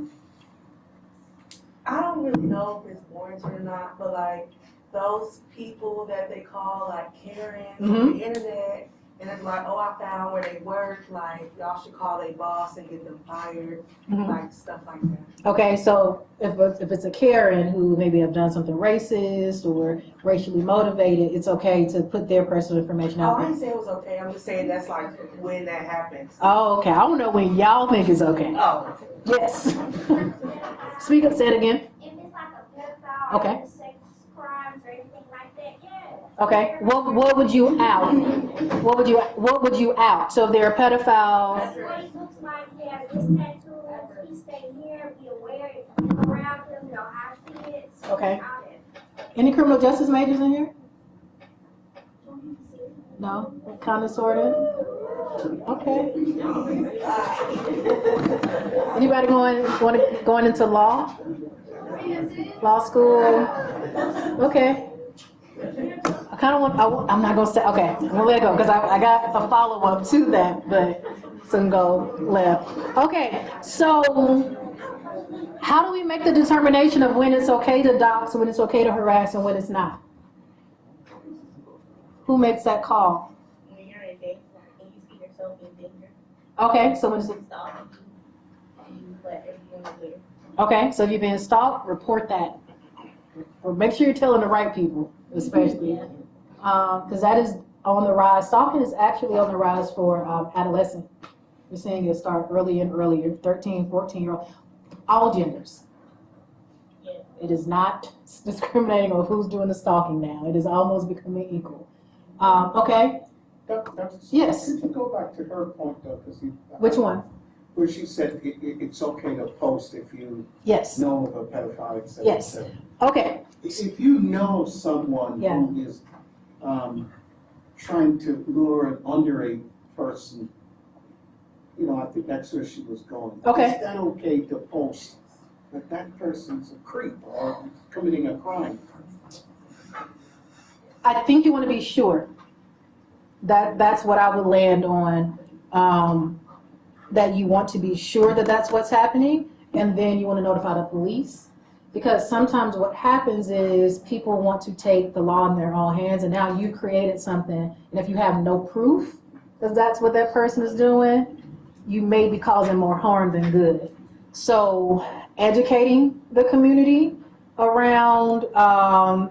Speaker 6: don't really know if it's warranted or not, but like those people that they call like Karens on the internet, and it's like, oh, I found where they work, like y'all should call their boss and get them fired, like stuff like that.
Speaker 4: Okay, so if it's a Karen who maybe have done something racist or racially motivated, it's okay to put their personal information out
Speaker 6: I
Speaker 4: there?
Speaker 6: didn't say it was okay. I'm just saying that's like when that happens.
Speaker 4: Oh, okay. I don't know when y'all think it's okay.
Speaker 6: Oh.
Speaker 4: Yes. Speak up, say it again.
Speaker 5: If it's like a pedophile
Speaker 4: Okay.
Speaker 5: or sex crimes or anything like that, yeah.
Speaker 4: Okay. What would you out? What would you out? So if they're a pedophile.
Speaker 5: That's what it looks like. He has this tattoo. He stay here. Be aware. If you around him, know how he is.
Speaker 4: Okay. Any criminal justice majors in here? No? Kind of, sort of? Okay. Anybody going into law? Law school? Okay. I kind of want, I'm not going to say, okay, I'm going to let go because I got a follow-up to that, but it's going to go left. Okay, so how do we make the determination of when it's okay to dox, when it's okay to harass, and when it's not? Who makes that call?
Speaker 5: When you're in danger and you see yourself in danger.
Speaker 4: Okay, so when it's,
Speaker 5: You let everyone aware.
Speaker 4: okay, so if you're being stalked, report that. Or make sure you're telling the right people, especially. Because that is on the rise. Stalking is actually on the rise for adolescents. We're seeing it start earlier and earlier, 13, 14-year-old, all genders. It is not discriminating on who's doing the stalking now. It is almost becoming equal. Okay? Yes.
Speaker 7: To go back to her point though, because
Speaker 4: Which one?
Speaker 1: Where she said it's okay to post if you
Speaker 4: Yes.
Speaker 1: know of a pedophile, et cetera, et
Speaker 4: Yes.
Speaker 1: cetera.
Speaker 4: Okay.
Speaker 1: If you know someone
Speaker 4: Yeah.
Speaker 1: who is trying to lure an underage person, I think that's where she was going.
Speaker 4: Okay.
Speaker 1: Is that okay to post that that person's a creep or committing a crime?
Speaker 4: I think you want to be sure. That's what I would land on. That you want to be sure that that's what's happening, and then you want to notify the police. Because sometimes what happens is people want to take the law in their own hands, and now you created something, and if you have no proof that that's what that person is doing, you may be causing more harm than good. So educating the community around,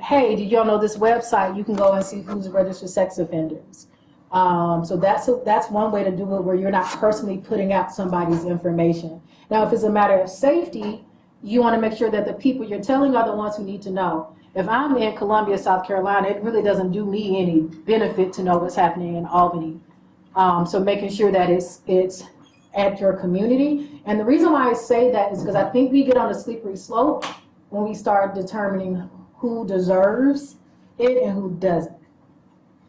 Speaker 4: hey, did y'all know this website? You can go and see who's registered sex offenders. So that's one way to do it where you're not personally putting out somebody's information. Now, if it's a matter of safety, you want to make sure that the people you're telling are the ones who need to know. If I'm in Columbia, South Carolina, it really doesn't do me any benefit to know what's happening in Albany. So making sure that it's at your community. And the reason why I say that is because I think we get on a slippery slope when we start determining who deserves it and who doesn't.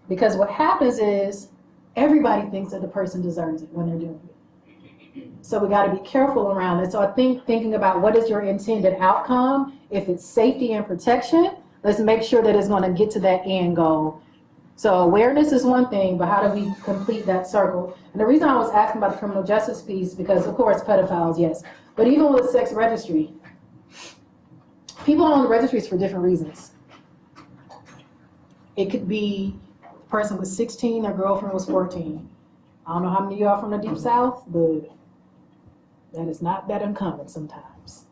Speaker 4: Because what happens is everybody thinks that the person deserves it when they're doing it. So we got to be careful around it. So I think thinking about what is your intended outcome, if it's safety and protection, let's make sure that it's going to get to that end goal. So awareness is one thing, but how do we complete that circle? And the reason I was asking about the criminal justice piece, because of course pedophiles, yes, but even with sex registry, people are on the registries for different reasons. It could be a person was 16, their girlfriend was 14. I don't know how many of y'all from the Deep South, but that is not that uncommon sometimes.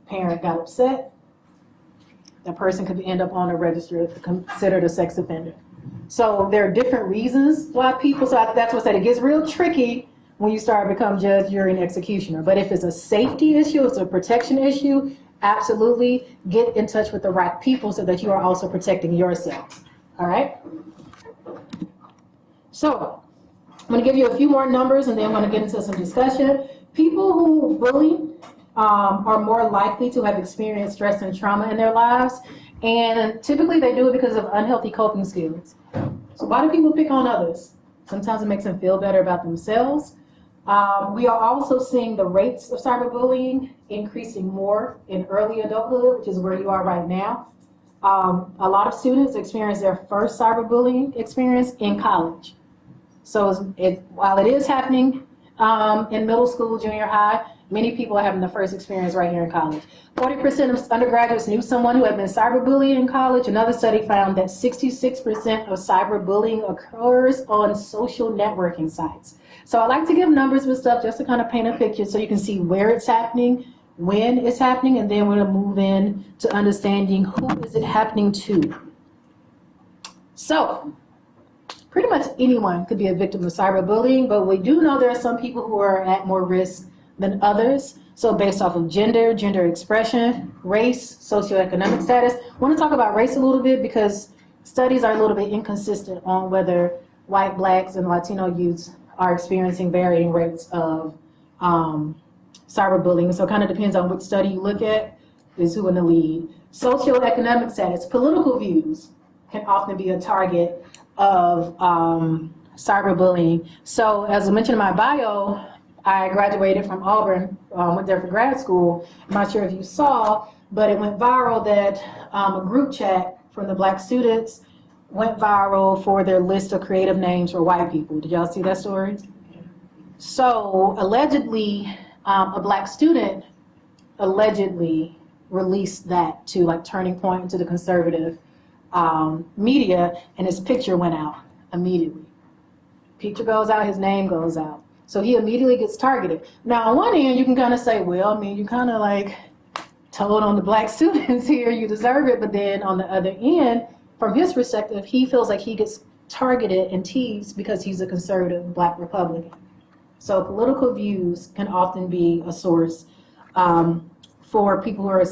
Speaker 4: Parent got upset, that person could end up on a register considered a sex offender. So there are different reasons why people, so that's what I said, it gets real tricky when you start to become judge, jury, and executioner. But if it's a safety issue, it's a protection issue, absolutely get in touch with the right people so that you are also protecting yourself. All right? So I'm going to give you a few more numbers and then I'm going to get into some discussion. People who bully are more likely to have experienced stress and trauma in their lives, and typically they do it because of unhealthy coping skills. So why do people pick on others? Sometimes it makes them feel better about themselves. We are also seeing the rates of cyberbullying increasing more in early adulthood, which is where you are right now. A lot of students experience their first cyberbullying experience in college. So while it is happening in middle school, junior high, many people are having the first experience right here in college. 40% of undergraduates knew someone who had been cyberbullied in college. Another study found that 66% of cyberbullying occurs on social networking sites. So I like to give numbers with stuff just to kind of paint a picture so you can see where it's happening, when it's happening, and then we're going to move in to understanding who is it happening to. So pretty much anyone could be a victim of cyberbullying, but we do know there are some people who are at more risk than others. So based off of gender, gender expression, race, socioeconomic status. I want to talk about race a little bit because studies are a little bit inconsistent on whether white, blacks, and Latino youths are experiencing varying rates of cyberbullying. So it kind of depends on which study you look at is who in the lead. Socioeconomic status, political views can often be a target of cyberbullying. So as I mentioned in my bio, I graduated from Auburn, went there for grad school. I'm not sure if you saw, but it went viral that a group chat from the black students went viral for their list of creative names for white people. Did y'all see that story? So allegedly, a black student allegedly released that to like Turning Point, to the conservative media, and his picture went out immediately. Picture goes out, his name goes out. So he immediately gets targeted. Now, on one end, you can kind of say, well, I mean, you kind of like told on the black students here, you deserve it. But then on the other end, from his perspective, he feels like he gets targeted and teased because he's a conservative black Republican. So political views can often be a source for people who are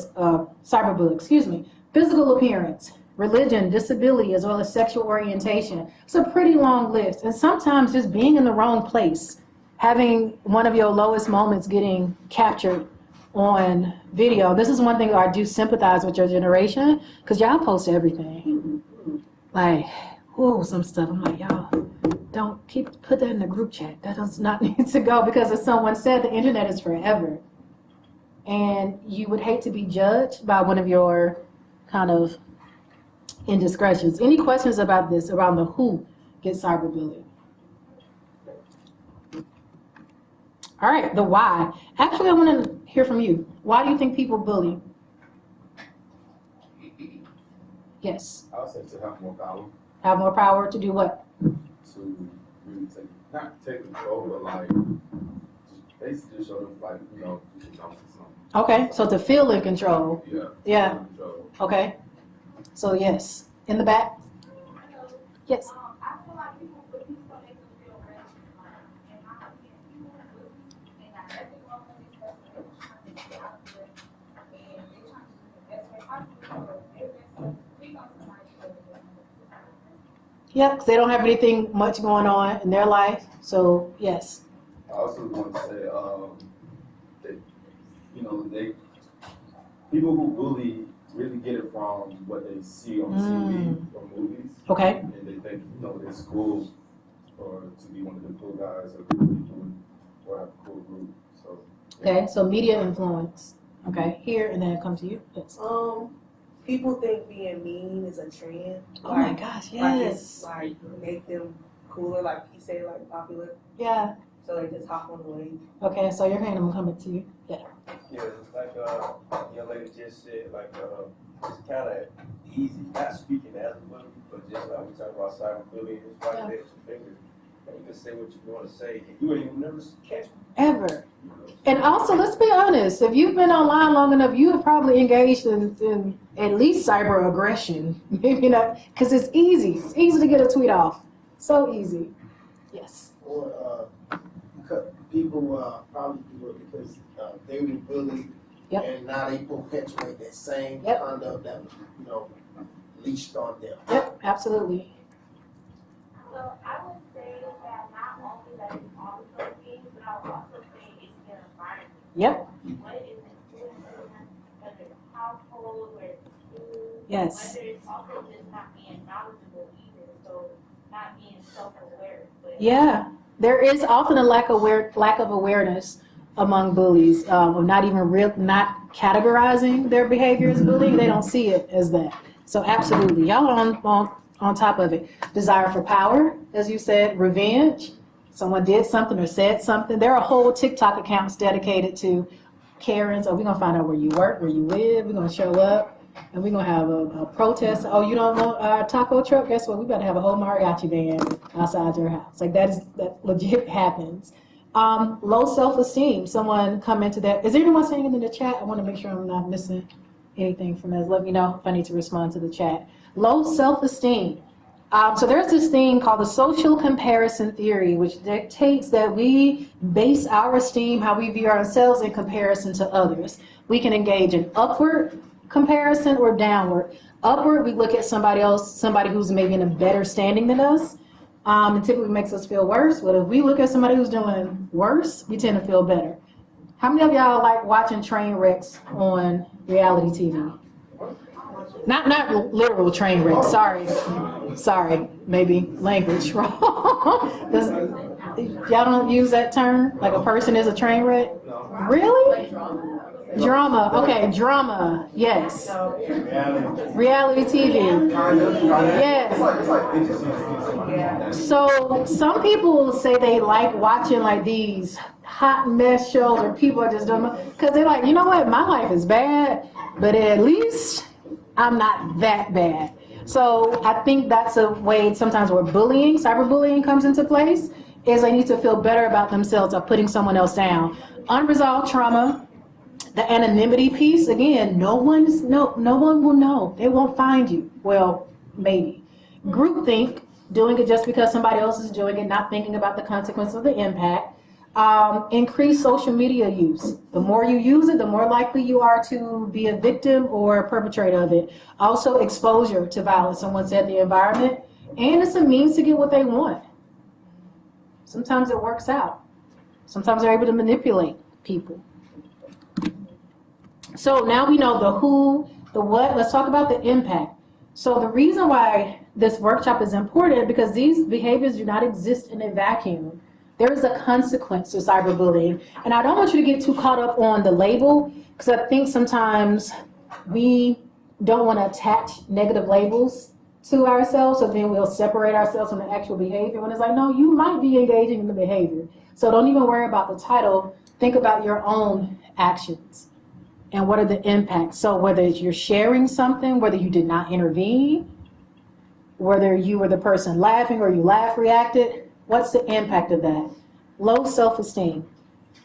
Speaker 4: cyberbullied, Physical appearance, religion, disability, as well as sexual orientation. It's a pretty long list. And sometimes just being in the wrong place having one of your lowest moments getting captured on video. This is one thing I do sympathize with your generation, because y'all post everything. Like, ooh, some stuff. I'm like, y'all, don't put that in the group chat. That does not need to go, because as someone said, the internet is forever. And you would hate to be judged by one of your kind of indiscretions. Any questions about this, around the who gets cyberbullied? All right, the why. Actually, I want to hear from you. Why do you think people bully? Yes.
Speaker 10: I would say to have more power.
Speaker 4: Have more power to do what?
Speaker 10: To really not take control, but like, basically just show them, like, you know, you can jump to something.
Speaker 4: Okay, so to feel in control.
Speaker 10: Yeah.
Speaker 4: Yeah.
Speaker 10: Control.
Speaker 4: Okay. So yes. In the back? Yes.
Speaker 5: I feel like people put these so they can feel ready. And I get people and I every one of these person they're trying to get out of it. And they're trying to do the best way possible. So every we on somebody
Speaker 4: Yeah, because they don't have anything much going on in their life. So yes.
Speaker 10: I also want to say, that, you know, people who bully really get it from what they see on TV or movies.
Speaker 4: Okay.
Speaker 10: And they think, you know, it's cool or to be one of the cool guys or cool people or have a cool group. So. Yeah.
Speaker 4: Okay, so media influence. Okay, here and then it comes to you. Yes.
Speaker 6: People think being mean is a trend.
Speaker 4: Oh my gosh,
Speaker 6: Like
Speaker 4: yes.
Speaker 6: it's like make them cooler, like he said, like popular.
Speaker 4: Yeah.
Speaker 6: So they just hop on the wave.
Speaker 4: Okay, so your hand, I'm coming to you. Yeah.
Speaker 12: Yeah, it's like young lady just said, like it's kind of easy, not speaking as a bully, but just like we talk about cyberbullying, it's right there at your finger. And you can say what you want to say, and you ain't even never catch me.
Speaker 4: Ever. And also, let's be honest, if you've been online long enough, you have probably engaged in at least cyber aggression. Maybe not, because it's easy. It's easy to get a tweet off. So easy. Yes.
Speaker 11: Or because people probably do it because they were bullied,
Speaker 4: Yep.
Speaker 11: and now they perpetuate that same
Speaker 4: Yep.
Speaker 11: conduct that was, you know, leashed on them.
Speaker 4: Yep, absolutely.
Speaker 5: So I would say that not only that it's all of those things, but I would also say it's their environment.
Speaker 4: Yep.
Speaker 5: What is influencing them, whether it's household, whether it's school,
Speaker 4: Yes.
Speaker 5: whether it's also just not being knowledgeable either, so not being self-aware. But
Speaker 4: Yeah. There is often a lack of awareness among bullies, of not even not categorizing their behavior as bullying. They don't see it as that. So absolutely, y'all are on top of it. Desire for power, as you said, revenge. Someone did something or said something. There are whole TikTok accounts dedicated to Karens. Oh, we're gonna find out where you work, where you live. We're gonna show up, and we're gonna have a protest. Oh, you don't want a taco truck? Guess what? We better have a whole mariachi band outside your house. Like that legit happens. Low self-esteem. Someone commented that. Is there anyone saying it in the chat? I want to make sure I'm not missing anything from this. Let me know if I need to respond to the chat. Low self-esteem. So there's this thing called the social comparison theory, which dictates that we base our esteem, how we view ourselves, in comparison to others. We can engage in upward comparison or downward. Upward, we look at somebody else, somebody who's maybe in a better standing than us, and typically makes us feel worse. But if we look at somebody who's doing worse, we tend to feel better. How many of y'all like watching train wrecks on reality TV? Not literal train wrecks. Sorry, maybe language wrong. Y'all don't use that term? Like a person is a train wreck? Really? Drama. Okay, drama. Yes. Reality TV. Yes. So some people say they like watching like these hot mess shows where people are just doing, because they're like, you know what, my life is bad, but at least I'm not that bad. So I think that's a way sometimes where bullying, cyberbullying comes into place, is they need to feel better about themselves of putting someone else down. Unresolved trauma, the anonymity piece, again, no one will know. They won't find you. Well, maybe. Groupthink, doing it just because somebody else is doing it, not thinking about the consequence of the impact. Increase social media use. The more you use it, the more likely you are to be a victim or a perpetrator of it. Also, exposure to violence. Someone said the environment. And it's a means to get what they want. Sometimes it works out. Sometimes they're able to manipulate people. So now we know the who, the what. Let's talk about the impact. So the reason why this workshop is important because these behaviors do not exist in a vacuum. There is a consequence to cyberbullying. And I don't want you to get too caught up on the label because I think sometimes we don't want to attach negative labels to ourselves, so then we'll separate ourselves from the actual behavior. When it's like, no, you might be engaging in the behavior. So don't even worry about the title. Think about your own actions and what are the impacts. So whether you're sharing something, whether you did not intervene, whether you were the person laughing or you laugh reacted, what's the impact of that? Low self-esteem.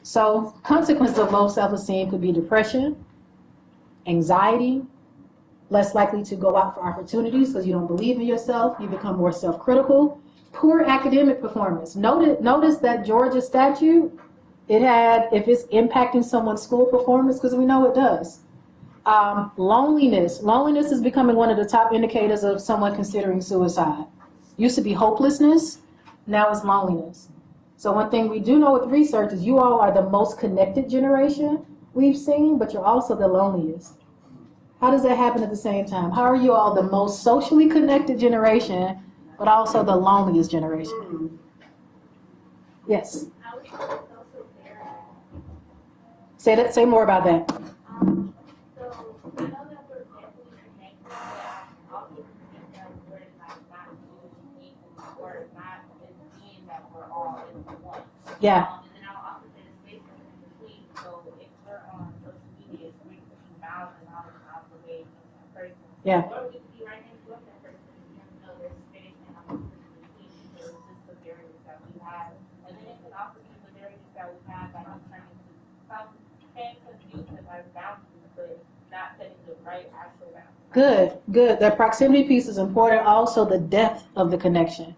Speaker 4: So consequences of low self-esteem could be depression, anxiety, less likely to go out for opportunities because you don't believe in yourself, you become more self-critical, poor academic performance. Notice that Georgia statute, it had, if it's impacting someone's school performance, because we know it does. Loneliness. Loneliness is becoming one of the top indicators of someone considering suicide. Used to be hopelessness, now it's loneliness. So one thing we do know with research is you all are the most connected generation we've seen, but you're also the loneliest. How does that happen at the same time? How are you all the most socially connected generation, but also the loneliest generation? Yes. Say more about that.
Speaker 5: So I know that we're definitely connected, but I also think that we're like not doing equal or not seeing that we're all in one.
Speaker 4: Yeah.
Speaker 5: And then I'll also say the space in between. So if we're on social media, it's 3 miles and miles away from that person.
Speaker 4: Yeah.
Speaker 5: Or we could be right next door to that person. You never know there's space and opportunity between. So it's just the barriers that we have. And then it can also be the barriers that we have that are turning to some can confuse them as boundaries, but not setting the right actual boundaries.
Speaker 4: Good. That proximity piece is important. Also, the depth of the connection.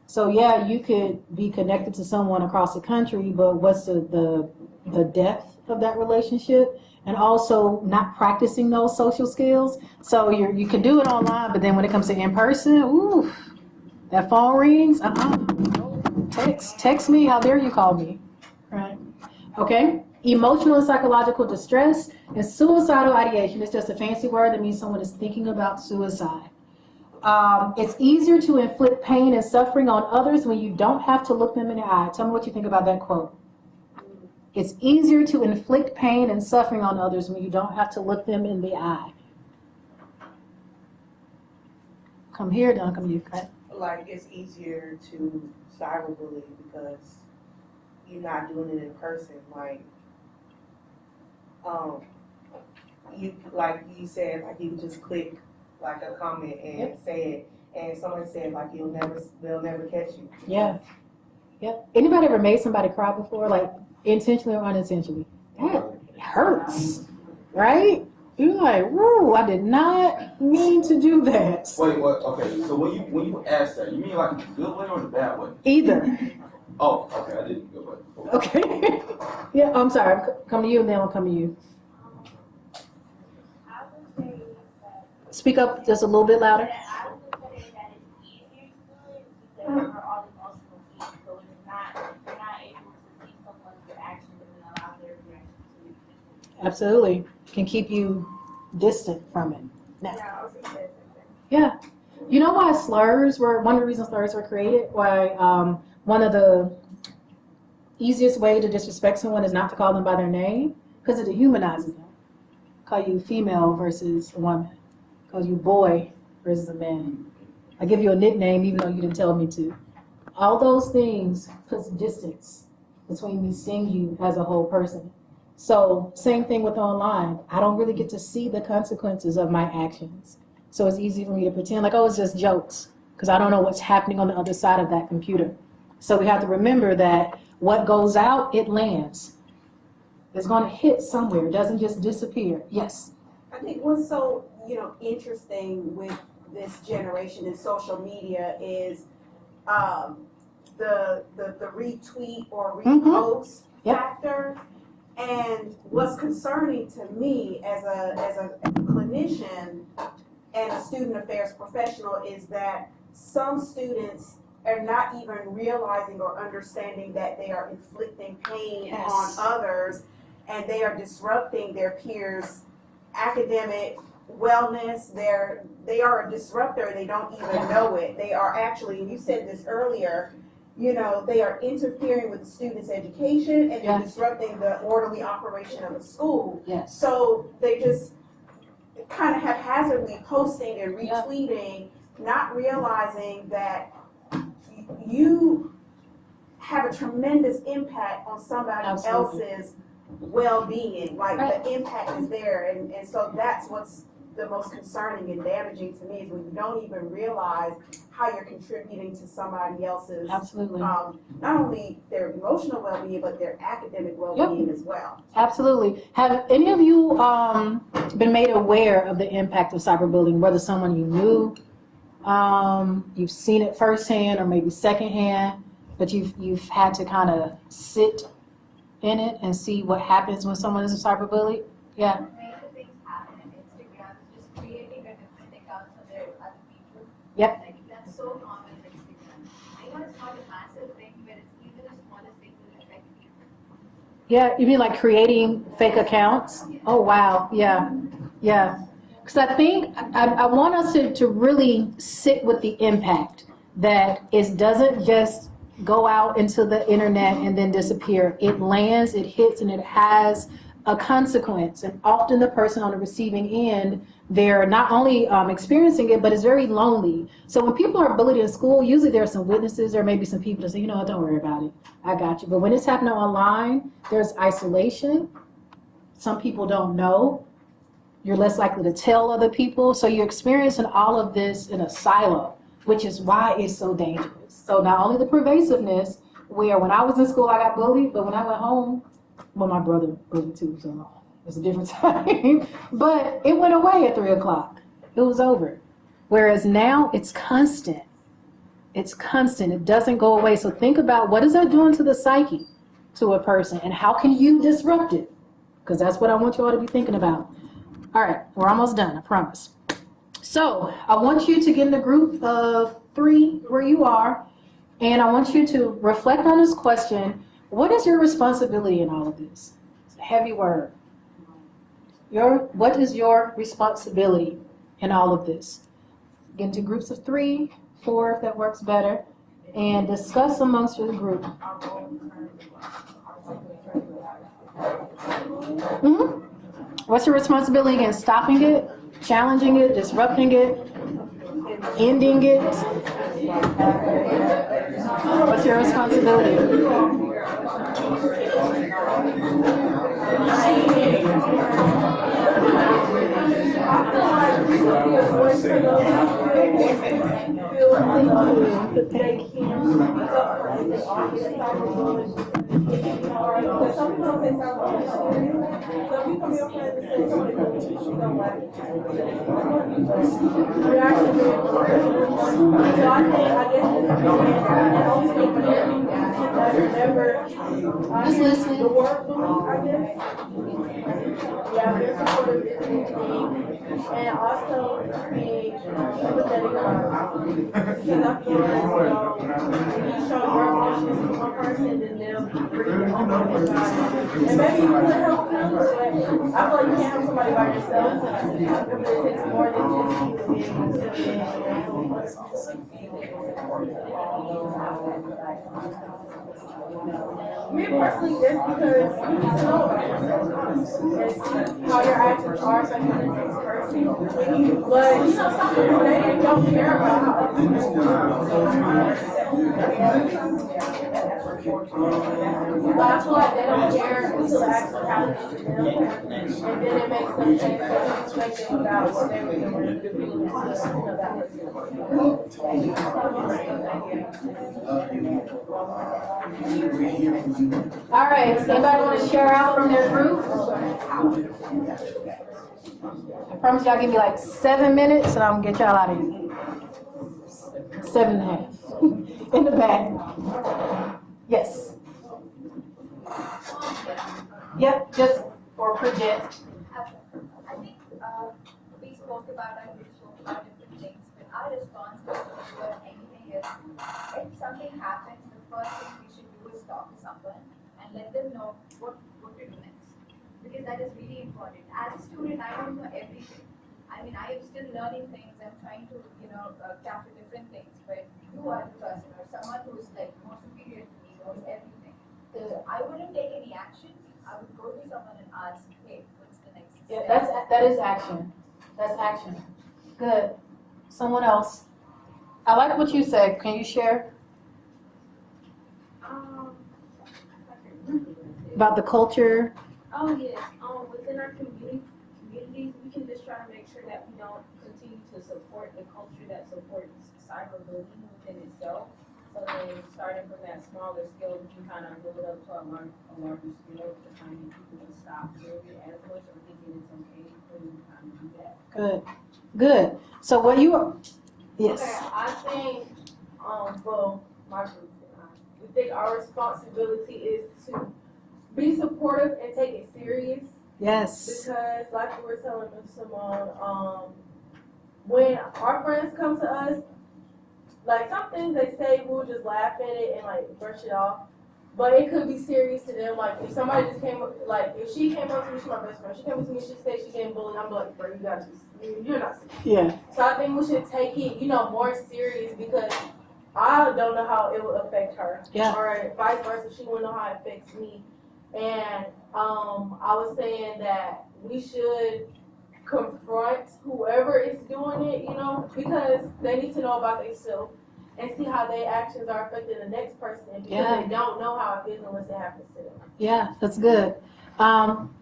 Speaker 4: So yeah, you could be connected to someone across the country, but what's the depth of that relationship? And also not practicing those social skills. So you can do it online, but then when it comes to in person, ooh, that phone rings. Text me. How dare you call me? Right. Okay. Emotional and psychological distress and suicidal ideation. It's just a fancy word that means someone is thinking about suicide. It's easier to inflict pain and suffering on others when you don't have to look them in the eye. Tell me what you think about that quote. It's easier to inflict pain and suffering on others when you don't have to look them in the eye. Come here, don't come here. Okay.
Speaker 6: Like, it's easier to cyberbully because you're not doing it in person. You said, like, you can just click like a comment and say it, and someone said like they'll never catch you.
Speaker 4: Yeah. Yep. Anybody ever made somebody cry before, like intentionally or unintentionally? That hurts, right? You're like, whoa, I did not mean to do that.
Speaker 10: Wait, what? Okay, so when you ask that, you mean like the good way or the bad way?
Speaker 4: Either.
Speaker 10: Oh, okay, I didn't good way.
Speaker 4: Okay. Yeah, I'm sorry. Come to you and then I'll come to you.
Speaker 5: I would say that
Speaker 4: Speak up just a little bit louder.
Speaker 5: I would say that it's easier to do it because we're all emotional beings, so it's not you're not able to see someone's reaction and allow their reaction to you.
Speaker 4: Absolutely. Can keep you distant from it. Now.
Speaker 5: Yeah, I was gonna say something.
Speaker 4: Yeah. You know why slurs were, one of the reasons slurs were created? Why one of the easiest way to disrespect someone is not to call them by their name, because it dehumanizes them. Call you female versus a woman. Call you boy versus a man. I give you a nickname even though you didn't tell me to. All those things puts distance between me seeing you as a whole person. So same thing with online. I don't really get to see the consequences of my actions. So it's easy for me to pretend like, oh, it's just jokes, because I don't know what's happening on the other side of that computer. So we have to remember that what goes out, it lands. It's going to hit somewhere. It doesn't just disappear. Yes.
Speaker 3: I think what's so, interesting with this generation in social media is the retweet or repost factor. And what's concerning to me as a clinician and a student affairs professional is that some students are not even realizing or understanding that they are inflicting pain
Speaker 4: Yes.
Speaker 3: on others, and they are disrupting their peers' academic wellness. They are a disruptor. They don't even know it. They are actually, and you said this earlier, you know, they are interfering with the students' education, and they're
Speaker 4: Yes.
Speaker 3: disrupting the orderly operation of the school.
Speaker 4: Yes.
Speaker 3: So they just kind of haphazardly posting and retweeting, not realizing that you have a tremendous impact on somebody
Speaker 4: Absolutely.
Speaker 3: else's well-being. Like,
Speaker 4: Right.
Speaker 3: the impact is there, and so that's what's the most concerning and damaging to me, is when you don't even realize how you're contributing to somebody else's,
Speaker 4: Absolutely.
Speaker 3: not only their emotional well-being, but their academic well-being as well.
Speaker 4: Absolutely. Have any of you been made aware of the impact of cyberbullying, whether someone you knew, you've seen it firsthand or maybe secondhand, but you've had to kind of sit in it and see what happens when someone is a cyberbully? Yeah.
Speaker 5: Many things happen on Instagram, just creating a different account for their other people.
Speaker 4: Yep.
Speaker 5: Like, that's so common on Instagram. I know it's not a massive thing, but it's even the smallest thing will affect people.
Speaker 4: Yeah, you mean like creating fake accounts? Oh, wow. Yeah. Yeah. Because I think I want us to really sit with the impact that it doesn't just go out into the internet and then disappear. It lands, it hits, and it has a consequence. And often the person on the receiving end, they're not only experiencing it, but it's very lonely. So when people are bullied in school, usually there are some witnesses, or maybe some people that say, you know what, don't worry about it. I got you. But when it's happening online, there's isolation. Some people don't know. You're less likely to tell other people. So you're experiencing all of this in a silo, which is why it's so dangerous. So not only the pervasiveness, where when I was in school I got bullied, but when I went home, well, my brother bullied too, so it's a different time. But it went away at 3 o'clock. It was over. Whereas now it's constant. It's constant. It doesn't go away. So think about, what is that doing to the psyche to a person, and how can you disrupt it? Because that's what I want you all to be thinking about. All right, we're almost done, I promise. So I want you to get in a group of 3 where you are, and I want you to reflect on this question. What is your responsibility in all of this? It's a heavy word. What is your responsibility in all of this? Get into groups of 3, 4 if that works better, and discuss amongst your group. Mm-hmm. What's your responsibility against stopping it, challenging it, disrupting it, ending it? What's your responsibility? Just listen. The word bullying, I guess. Yeah, there's some sort of and also being empathetic about it. Because I feel as though when you show your emotions to one person, then they'll be free to open about it. And maybe you could help them, but I feel like you can't help somebody by yourself. It takes more than just being me personally, just because you need to know about yourself and see how your actions are so you can the next person. But you know, some people, they don't care about how other people but I feel like they don't care until it actually happens to them, and then it makes them change their perspective about what they were doing to feel All right, does anybody want to share out from their group? I promise y'all give me like 7 minutes and I'm gonna get y'all out of here. 7.5. In the back. Yes. Yep, just or project.
Speaker 5: I think we spoke about and we spoke about different things, but our responsibility for anything is if something happens, the first thing we should do is talk to someone and let them know what to do next. Because that is really important. As a student, I don't know everything. I mean, I am still learning things. I'm trying to, capture different things. But you are the person or someone who is like more superior to me knows everything. So I wouldn't take any action. I would go to someone and ask, hey, what's the next step?
Speaker 4: Yeah, that is action. That's action. Good. Someone else. I like what you said. Can you share about the culture?
Speaker 13: Oh yes. Within our communities, we can just try to make sure that we don't continue to support the culture that supports cyberbullying within itself. So then, starting from that smaller scale, we can kind of build up to a larger scale to kind of get people to stop doing it as much or thinking it's okay for them to kind of do that.
Speaker 4: Good. Good. So what you? Yes.
Speaker 6: Okay, I think, well, my group and I, we think our responsibility is to be supportive and take it serious.
Speaker 4: Yes.
Speaker 6: Because, like we were telling Ms. Simone, when our friends come to us, like some things they say, we'll just laugh at it and like brush it off. But it could be serious to them. Like if somebody just came, like if she came up to me, she's my best friend. She came up to me, she said she getting bullied. I'm like, bro, you gotta be, you're not serious.
Speaker 4: Yeah.
Speaker 6: So I think we should take it, more serious because I don't know how it will affect her.
Speaker 4: Yeah.
Speaker 6: Or vice versa, she won't know how it affects me. And I was saying that we should confront whoever is doing it, because they need to know about themselves and see how their actions are affecting the next person because they don't know how it feels unless it happens to them.
Speaker 4: Yeah, that's good.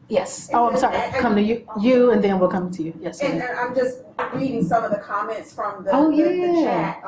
Speaker 4: Yes. Oh, I'm sorry. Come to you, and then we'll come to you. Yes.
Speaker 3: And I'm just reading some of the comments from the chat.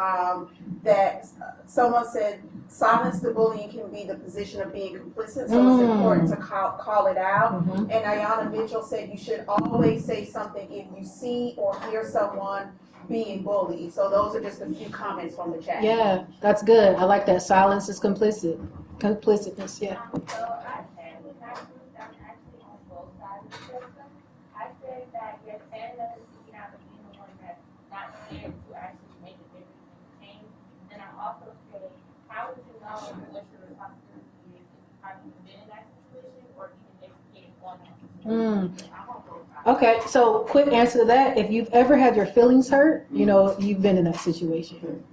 Speaker 3: That someone said, silence the bullying can be the position of being complicit, so it's important to call it out. And Ayana Mitchell said you should always say something if you see or hear someone being bullied. So those are just a few comments from the chat.
Speaker 4: Yeah, that's good. I like that. Silence is complicit. Complicitness, yeah.
Speaker 5: So I said with that group that I'm actually on both sides of the spectrum. I said that you're fair enough to speak out, but being the one that's not scared to actually make a difference and change. And I also said, how would you know what your responsibility is if you haven't been in that situation or even educated on that situation? I'm on both sides.
Speaker 4: Okay, so quick answer to that. If you've ever had your feelings hurt, you've been in that situation.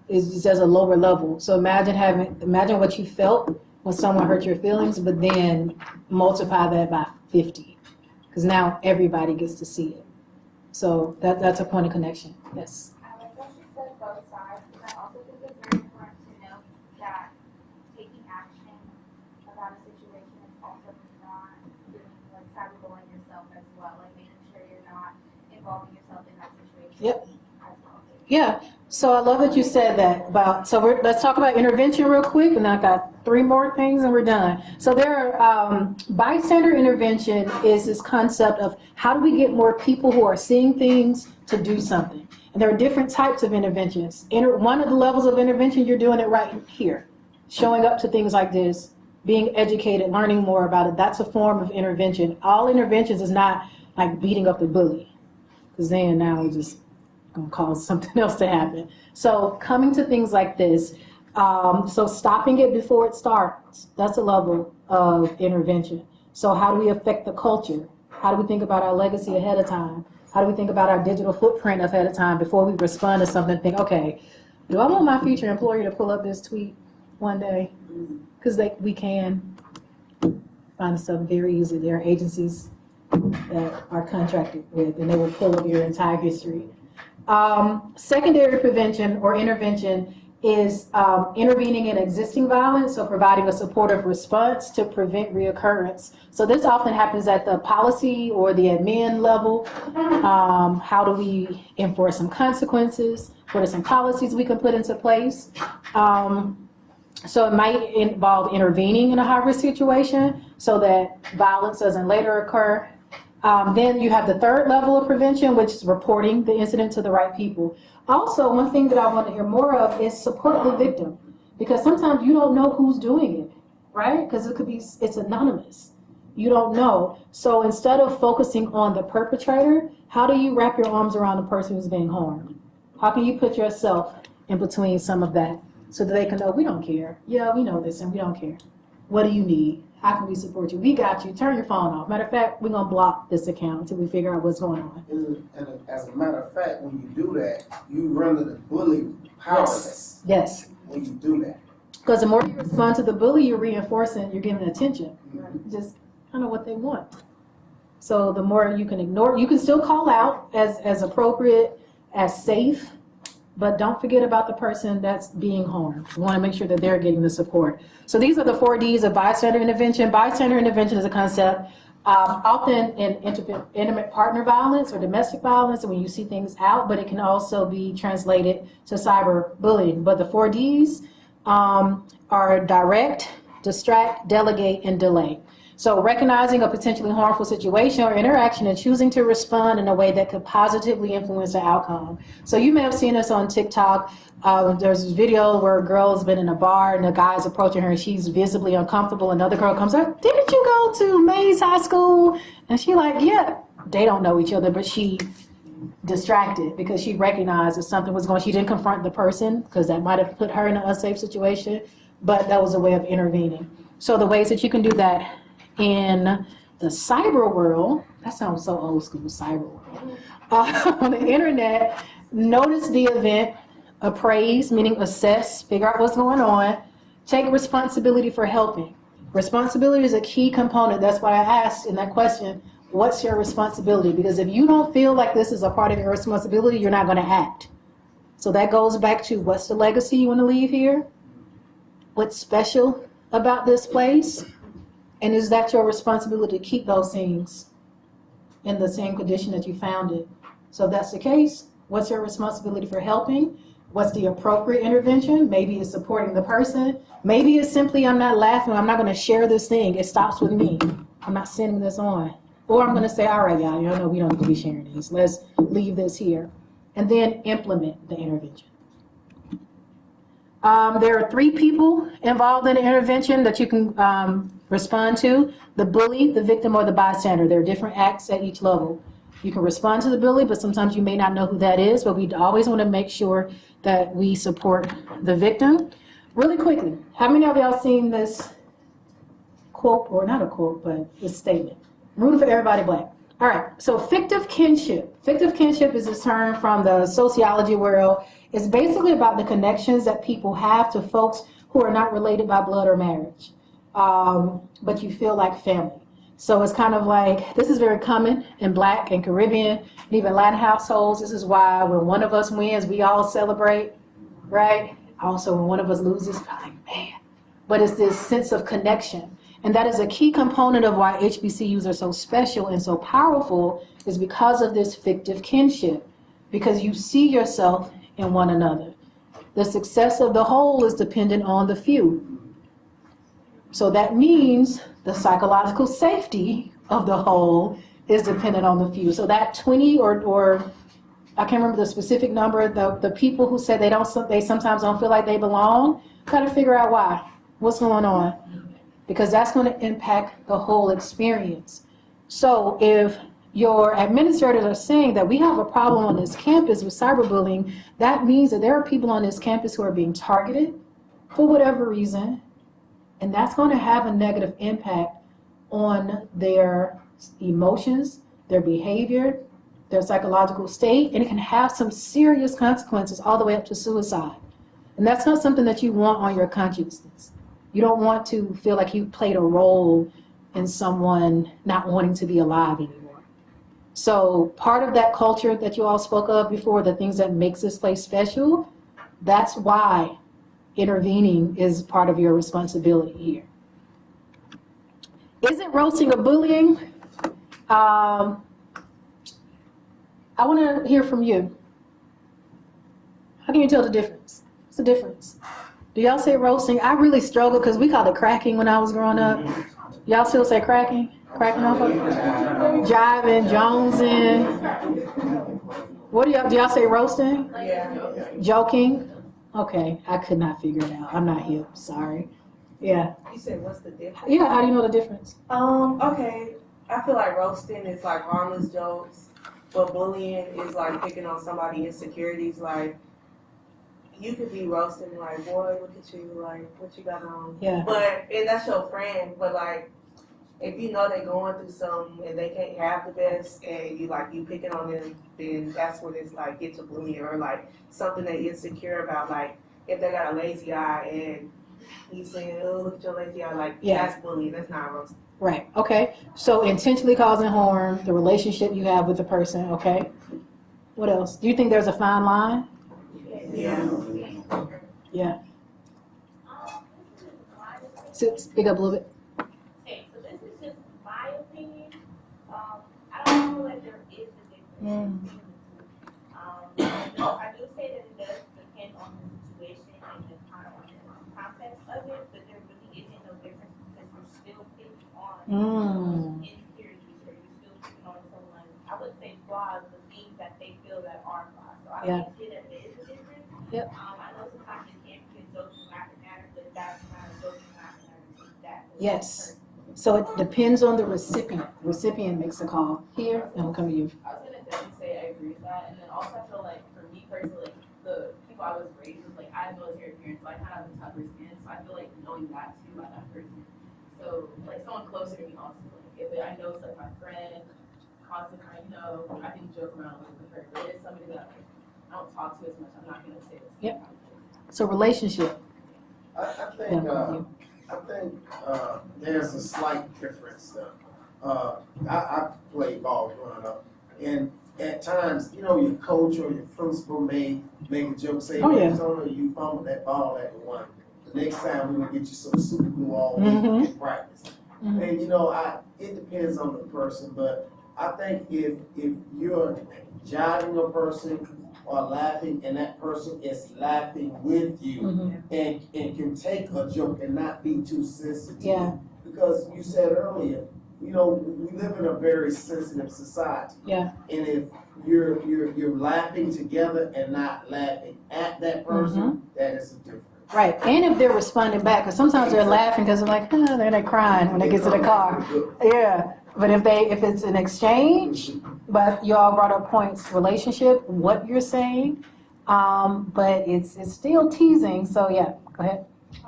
Speaker 4: It's just at a lower level. So imagine what you felt when someone hurt your feelings, but then multiply that by 50. Because now everybody gets to see it. So that's a point of connection. Yes.
Speaker 5: I like what you said both sides, but I also think it's very important to know that taking action about a situation is also not doing like cyberbullying yourself as well, like making sure you're not involving yourself in that situation.
Speaker 4: Yep.
Speaker 5: As well.
Speaker 4: Yeah. So I love that you said that let's talk about intervention real quick, and I got 3 more things and we're done. So bystander intervention is this concept of how do we get more people who are seeing things to do something. And there are different types of interventions. One of the levels of intervention, you're doing it right here. Showing up to things like this, being educated, learning more about it. That's a form of intervention. All interventions is not like beating up the bully, because then now we're just going to cause something else to happen. So coming to things like this, so stopping it before it starts, that's a level of intervention. So how do we affect the culture? How do we think about our legacy ahead of time? How do we think about our digital footprint ahead of time before we respond to something? Think, okay, do I want my future employer to pull up this tweet one day? Because we can find stuff very easily. There are agencies that are contracted with, and they will pull up your entire history. Secondary prevention or intervention is intervening in existing violence, so providing a supportive response to prevent reoccurrence. So this often happens at the policy or the admin level. How do we enforce some consequences? What are some policies we can put into place? So it might involve intervening in a high-risk situation so that violence doesn't later occur. Then you have the third level of prevention, which is reporting the incident to the right people. Also, one thing that I want to hear more of is support the victim, because sometimes you don't know who's doing it, right? Because it's anonymous. You don't know. So instead of focusing on the perpetrator, how do you wrap your arms around the person who's being harmed? How can you put yourself in between some of that so that they can know we don't care. Yeah, we know this and we don't care. What do you need? How can we support you? We got you. Turn your phone off. Matter of fact, we're going to block this account until we figure out what's going on.
Speaker 11: And as a matter of fact, when you do that, you render the bully powerless.
Speaker 4: Yes.
Speaker 11: When you do that.
Speaker 4: Because the more you respond to the bully, you're reinforcing, you're giving attention. Just kind of what they want. So the more you can ignore, you can still call out as appropriate, as safe, but don't forget about the person that's being harmed. You want to make sure that they're getting the support. So these are the 4 Ds of bystander intervention. Bystander intervention is a concept often in intimate partner violence or domestic violence, when you see things out, but it can also be translated to cyberbullying. But the 4 Ds are direct, distract, delegate, and delay. So recognizing a potentially harmful situation or interaction and choosing to respond in a way that could positively influence the outcome. So you may have seen us on TikTok. There's this video where a girl has been in a bar and a guy's approaching her and she's visibly uncomfortable. Another girl comes up, didn't you go to Mays High School? And she like, yeah. They don't know each other, but she distracted because she recognized that something was going on. She didn't confront the person because that might have put her in an unsafe situation, but that was a way of intervening. So the ways that you can do that in the cyber world, that sounds so old school, cyber world. On the internet, notice the event, appraise, meaning assess, figure out what's going on, take responsibility for helping. Responsibility is a key component. That's why I asked in that question, what's your responsibility? Because if you don't feel like this is a part of your responsibility, you're not going to act. So that goes back to what's the legacy you want to leave here? What's special about this place? And is that your responsibility to keep those things in the same condition that you found it? So if that's the case, what's your responsibility for helping? What's the appropriate intervention? Maybe it's supporting the person. Maybe it's simply, I'm not laughing, I'm not going to share this thing. It stops with me. I'm not sending this on. Or I'm going to say, all right, y'all, you know we don't need to be sharing these. Let's leave this here. And then implement the intervention. There are 3 people involved in the intervention that you can respond to: the bully, the victim, or the bystander. There are different acts at each level. You can respond to the bully, but sometimes you may not know who that is, but we always want to make sure that we support the victim. Really quickly, how many of y'all seen this quote, or not a quote, but this statement? Rooting for everybody black. All right, so fictive kinship. Fictive kinship is a term from the sociology world. It's basically about the connections that people have to folks who are not related by blood or marriage, but you feel like family. So it's kind of like, this is very common in Black and Caribbean, and even Latin households. This is why when one of us wins, we all celebrate, right? Also, when one of us loses, we're like, man. But it's this sense of connection. And that is a key component of why HBCUs are so special and so powerful, is because of this fictive kinship, because you see yourself in one another. The success of the whole is dependent on the few. So that means the psychological safety of the whole is dependent on the few. So that 20 or I can't remember the specific number, the people who said they sometimes don't feel like they belong, got to figure out why. What's going on? Because that's going to impact the whole experience. So if your administrators are saying that we have a problem on this campus with cyberbullying, that means that there are people on this campus who are being targeted for whatever reason, and that's going to have a negative impact on their emotions, their behavior, their psychological state, and it can have some serious consequences all the way up to suicide. And that's not something that you want on your consciousness. You don't want to feel like you played a role in someone not wanting to be alive anymore. So part of that culture that you all spoke of before, the things that makes this place special, that's why intervening is part of your responsibility here. Is it roasting or bullying? I want to hear from you. How can you tell the difference? What's the difference? Do y'all say roasting? I really struggled because we called it cracking when I was growing up. Y'all still say cracking? Cracking off of it? Jiving, jonesing. What do y'all say roasting?
Speaker 6: Yeah.
Speaker 4: Joking? Okay, I could not figure it out. I'm not hip, sorry. Yeah.
Speaker 6: You said what's the difference?
Speaker 4: Yeah, how do you know the difference?
Speaker 6: Okay. I feel like roasting is like harmless jokes, but bullying is like picking on somebody's insecurities. Like, you could be roasting like, boy, look at you, like, what you got on?
Speaker 4: Yeah.
Speaker 6: And that's your friend, but like, if you know they're going through something and they can't have the best, and you picking on them, then that's when it's like get to bullying or like something they insecure about. Like if they got a lazy eye and you saying, "Oh, look at your lazy eye," like that's bullying. That's not roasting.
Speaker 4: Right. Okay. So intentionally causing harm, the relationship you have with the person. Okay. What else? Do you think there's a fine line?
Speaker 6: Yeah.
Speaker 4: Yeah. Speak up a little bit.
Speaker 13: Okay, so this is just my opinion. I don't feel like there is a difference. I do say that it does depend on the situation and the context of it, but there really isn't no difference because you're still picking on insecurities or you're still picking on someone, I would say flaws, the things that they feel that are flaws. So I don't see that there is a difference.
Speaker 4: Yep.
Speaker 13: I know sometimes it can be joking laughing matter, but that's not a joking laughing matter. That
Speaker 4: Yes. So it depends on the recipient. The recipient makes the call. Here, and we'll come to you.
Speaker 14: I was gonna definitely say I agree with that, and then also I feel like for me personally, like the people I was raised with, like I have military parents, so I kind of have a tougher skin. So I feel like knowing that too about that person. So like someone closer to me also, like if I know it's like my friend, constant, I know I can joke around with her, but it's somebody that like, I don't talk to as much. I'm not gonna say this.
Speaker 4: Yep. So relationship.
Speaker 11: I think there's a slight difference though. I played ball growing up, and at times, you know, your coach or your principal may make a joke, say, Tony, you fumbled that ball at the one. The next time we're gonna get you some super glue all week in practice. And you know, it depends on the person, but I think if you're jiving a person or laughing and that person is laughing with you and can take a joke and not be too sensitive.
Speaker 4: Yeah.
Speaker 11: Because you said earlier, you know, we live in a very sensitive society.
Speaker 4: Yeah.
Speaker 11: And if you're laughing together and not laughing at that person, that is a difference.
Speaker 4: Right, and if they're responding back, because sometimes they're laughing because they're like, they're crying when they get to the car. Yeah, but if it's an exchange, but you all brought up points, relationship, what you're saying, but it's still teasing. So yeah, go ahead.
Speaker 13: To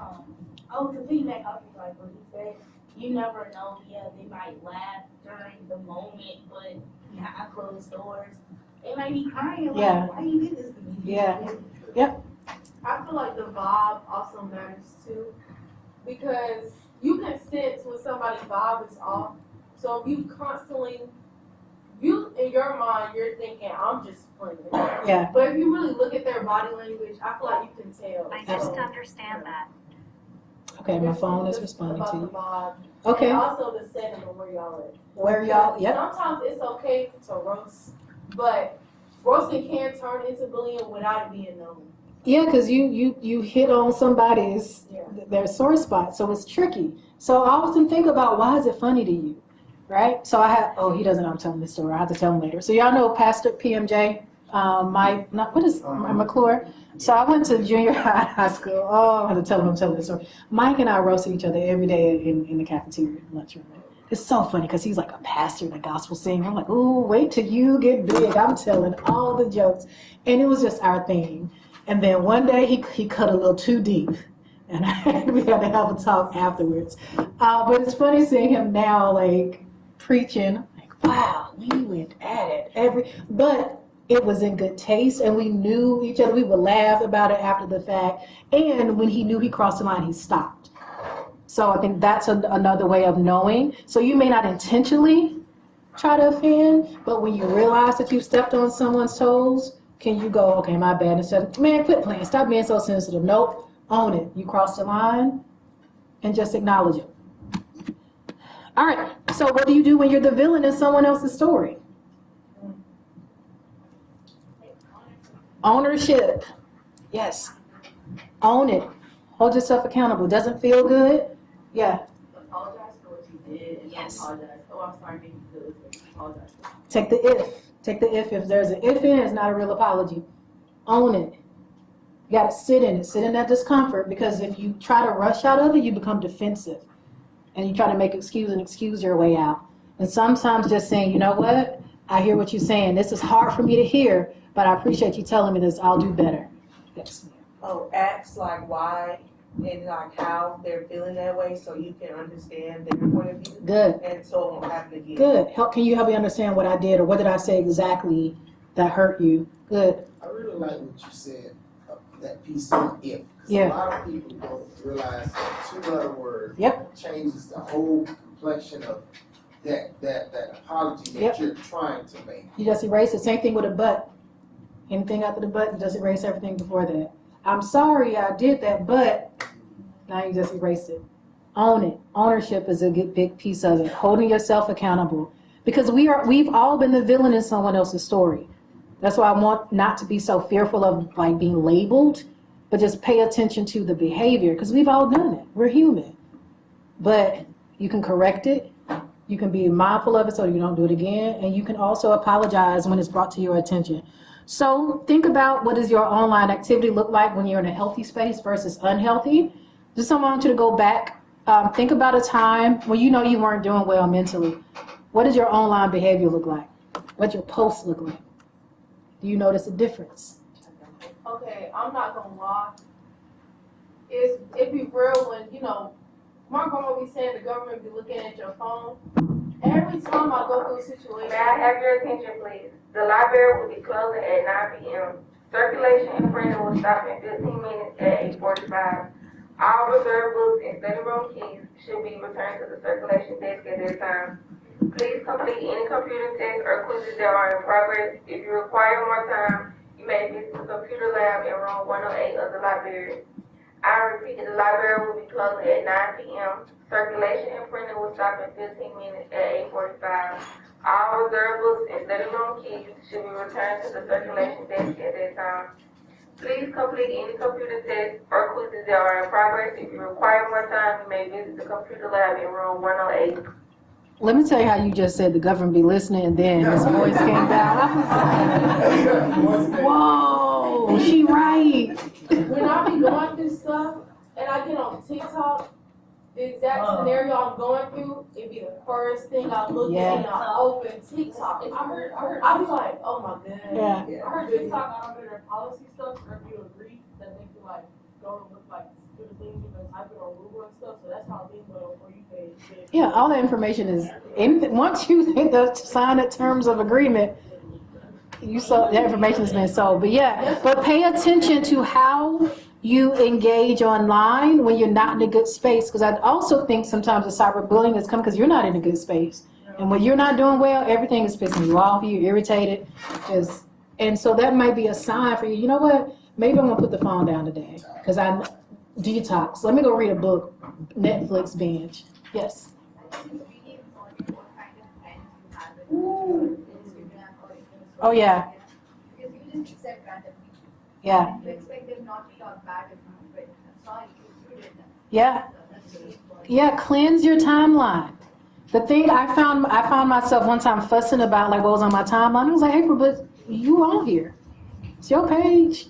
Speaker 13: piggyback off of like what he said, you never know. Yeah, they might laugh during the moment, but behind closed doors, they might be crying. Like, why you did this to me?
Speaker 4: Yeah. Yep.
Speaker 15: I feel like the vibe also matters too, because you can sense when somebody's vibe is off. So if you constantly, in your mind, you're thinking, I'm just playing.
Speaker 4: Yeah.
Speaker 15: But if you really look at their body language, I feel like you can tell.
Speaker 16: I just understand that.
Speaker 4: Okay, my phone is responding to you.
Speaker 15: Vibe.
Speaker 4: Okay.
Speaker 15: And also the setting of where y'all at.
Speaker 4: Where y'all, yep.
Speaker 15: Sometimes it's okay to roast, but roasting can turn into bullying without it being known.
Speaker 4: Yeah, because you hit on somebody's their sore spot, so it's tricky. So I often think about, why is it funny to you, right? So he doesn't know I'm telling this story. I have to tell him later. So y'all know Pastor PMJ, McClure. So I went to junior high school. Oh, I have to tell him I'm telling this story. Mike and I roasted each other every day in the cafeteria lunchroom. It's so funny because he's like a pastor and a gospel singer. I'm like, ooh, wait till you get big. I'm telling all the jokes, and it was just our thing. And then one day he cut a little too deep, and we had to have a talk afterwards. But it's funny seeing him now, like preaching. I'm like, wow, we went at it but it was in good taste, and we knew each other. We would laugh about it after the fact. And when he knew he crossed the line, he stopped. So I think that's another way of knowing. So you may not intentionally try to offend, but when you realize that you stepped on someone's toes, can you go, okay, my bad, instead of, man, quit playing, stop being so sensitive. Nope, own it. You crossed the line and just acknowledge it. All right, so what do you do when you're the villain in someone else's story? Ownership. Yes. Own it. Hold yourself accountable. Doesn't feel good? Yeah.
Speaker 14: Apologize for what you did. And
Speaker 4: Yes.
Speaker 14: Apologize. Oh, I'm sorry, maybe you feel this way. Apologize.
Speaker 4: Take the if. Take the if. If there's an if in it, it's not a real apology. Own it. You got to sit in it. Sit in that discomfort, because if you try to rush out of it, you become defensive. And you try to make excuse your way out. And sometimes just saying, you know what? I hear what you're saying. This is hard for me to hear, but I appreciate you telling me this. I'll do better. Yes.
Speaker 6: ask like why and like how they're feeling that way so you can understand their point of view.
Speaker 4: Good.
Speaker 6: And so it won't happen again.
Speaker 4: Good. Can you help me understand what I did or what did I say exactly that hurt you? Good.
Speaker 11: I really like what you said, that piece on if. 'Cause
Speaker 4: Yeah.
Speaker 11: a lot of people don't realize that 2 letter word
Speaker 4: Yep.
Speaker 11: changes the whole complexion of that apology that
Speaker 4: Yep.
Speaker 11: you're trying to make.
Speaker 4: You just erase it. Same thing with a but. Anything after the but, you just erase everything before that. I'm sorry I did that, but now you just erase it. Own it. Ownership is a big piece of it. Holding yourself accountable. Because we've all been the villain in someone else's story. That's why I want not to be so fearful of like being labeled, but just pay attention to the behavior because we've all done it. We're human. But you can correct it. You can be mindful of it so you don't do it again. And you can also apologize when it's brought to your attention. So think about what does your online activity look like when you're in a healthy space versus unhealthy. Just I want you to go back. Think about a time when you know you weren't doing well mentally. What does your online behavior look like? What your posts look like? Do you notice a difference?
Speaker 15: Okay, I'm not gonna lie. It'd be real when, my grandma be saying the government be looking at your phone. Every time I go through a situation.
Speaker 13: May I have your attention, please? The library will be closing at 9 p.m. Circulation and printing will stop in 15 minutes at 8:45. All reserved books and study room keys should be returned to the circulation desk at that time. Please complete any computer tests or quizzes that are in progress. If you require more time, you may visit the computer lab in room 108 of the library. I repeat, the library will be closing at 9 p.m. Circulation and printing will stop in 15 minutes at 8:45. All reserved books and study room keys should be returned to the circulation desk at that time. Please complete any computer tests or quizzes that are in progress. If you require more time, you may visit the computer lab in room 108.
Speaker 4: Let me tell you how you just said the government be listening and then his voice came down. I was like, whoa, she right.
Speaker 15: When I be going through stuff and I get on TikTok, the exact scenario I'm going through, it'd be the first thing I look at and I open TikTok. I be like, oh my god.
Speaker 4: Yeah.
Speaker 8: I heard TikTok on their policy stuff, or if you agree that they can like go and look like do the things you can type it on Google and stuff. So that's how they go before you pay.
Speaker 4: Yeah, all the information is once you sign the terms of agreement, you saw that information has been sold. But pay attention to how you engage online when you're not in a good space. Because I also think sometimes the cyberbullying is coming because you're not in a good space. And when you're not doing well, everything is pissing you off, you're irritated. And so that might be a sign for you. You know what? Maybe I'm going to put the phone down today because I detox. Let me go read a book, Netflix binge. Yes. Oh, yeah.
Speaker 5: Because you just accept random people.
Speaker 4: Yeah.
Speaker 5: You expect them not to talk bad about it. I'm sorry, you did that.
Speaker 4: Yeah. Yeah, cleanse your timeline. The thing I found myself one time fussing about like what was on my timeline. I was like, April, but you on here. It's your page.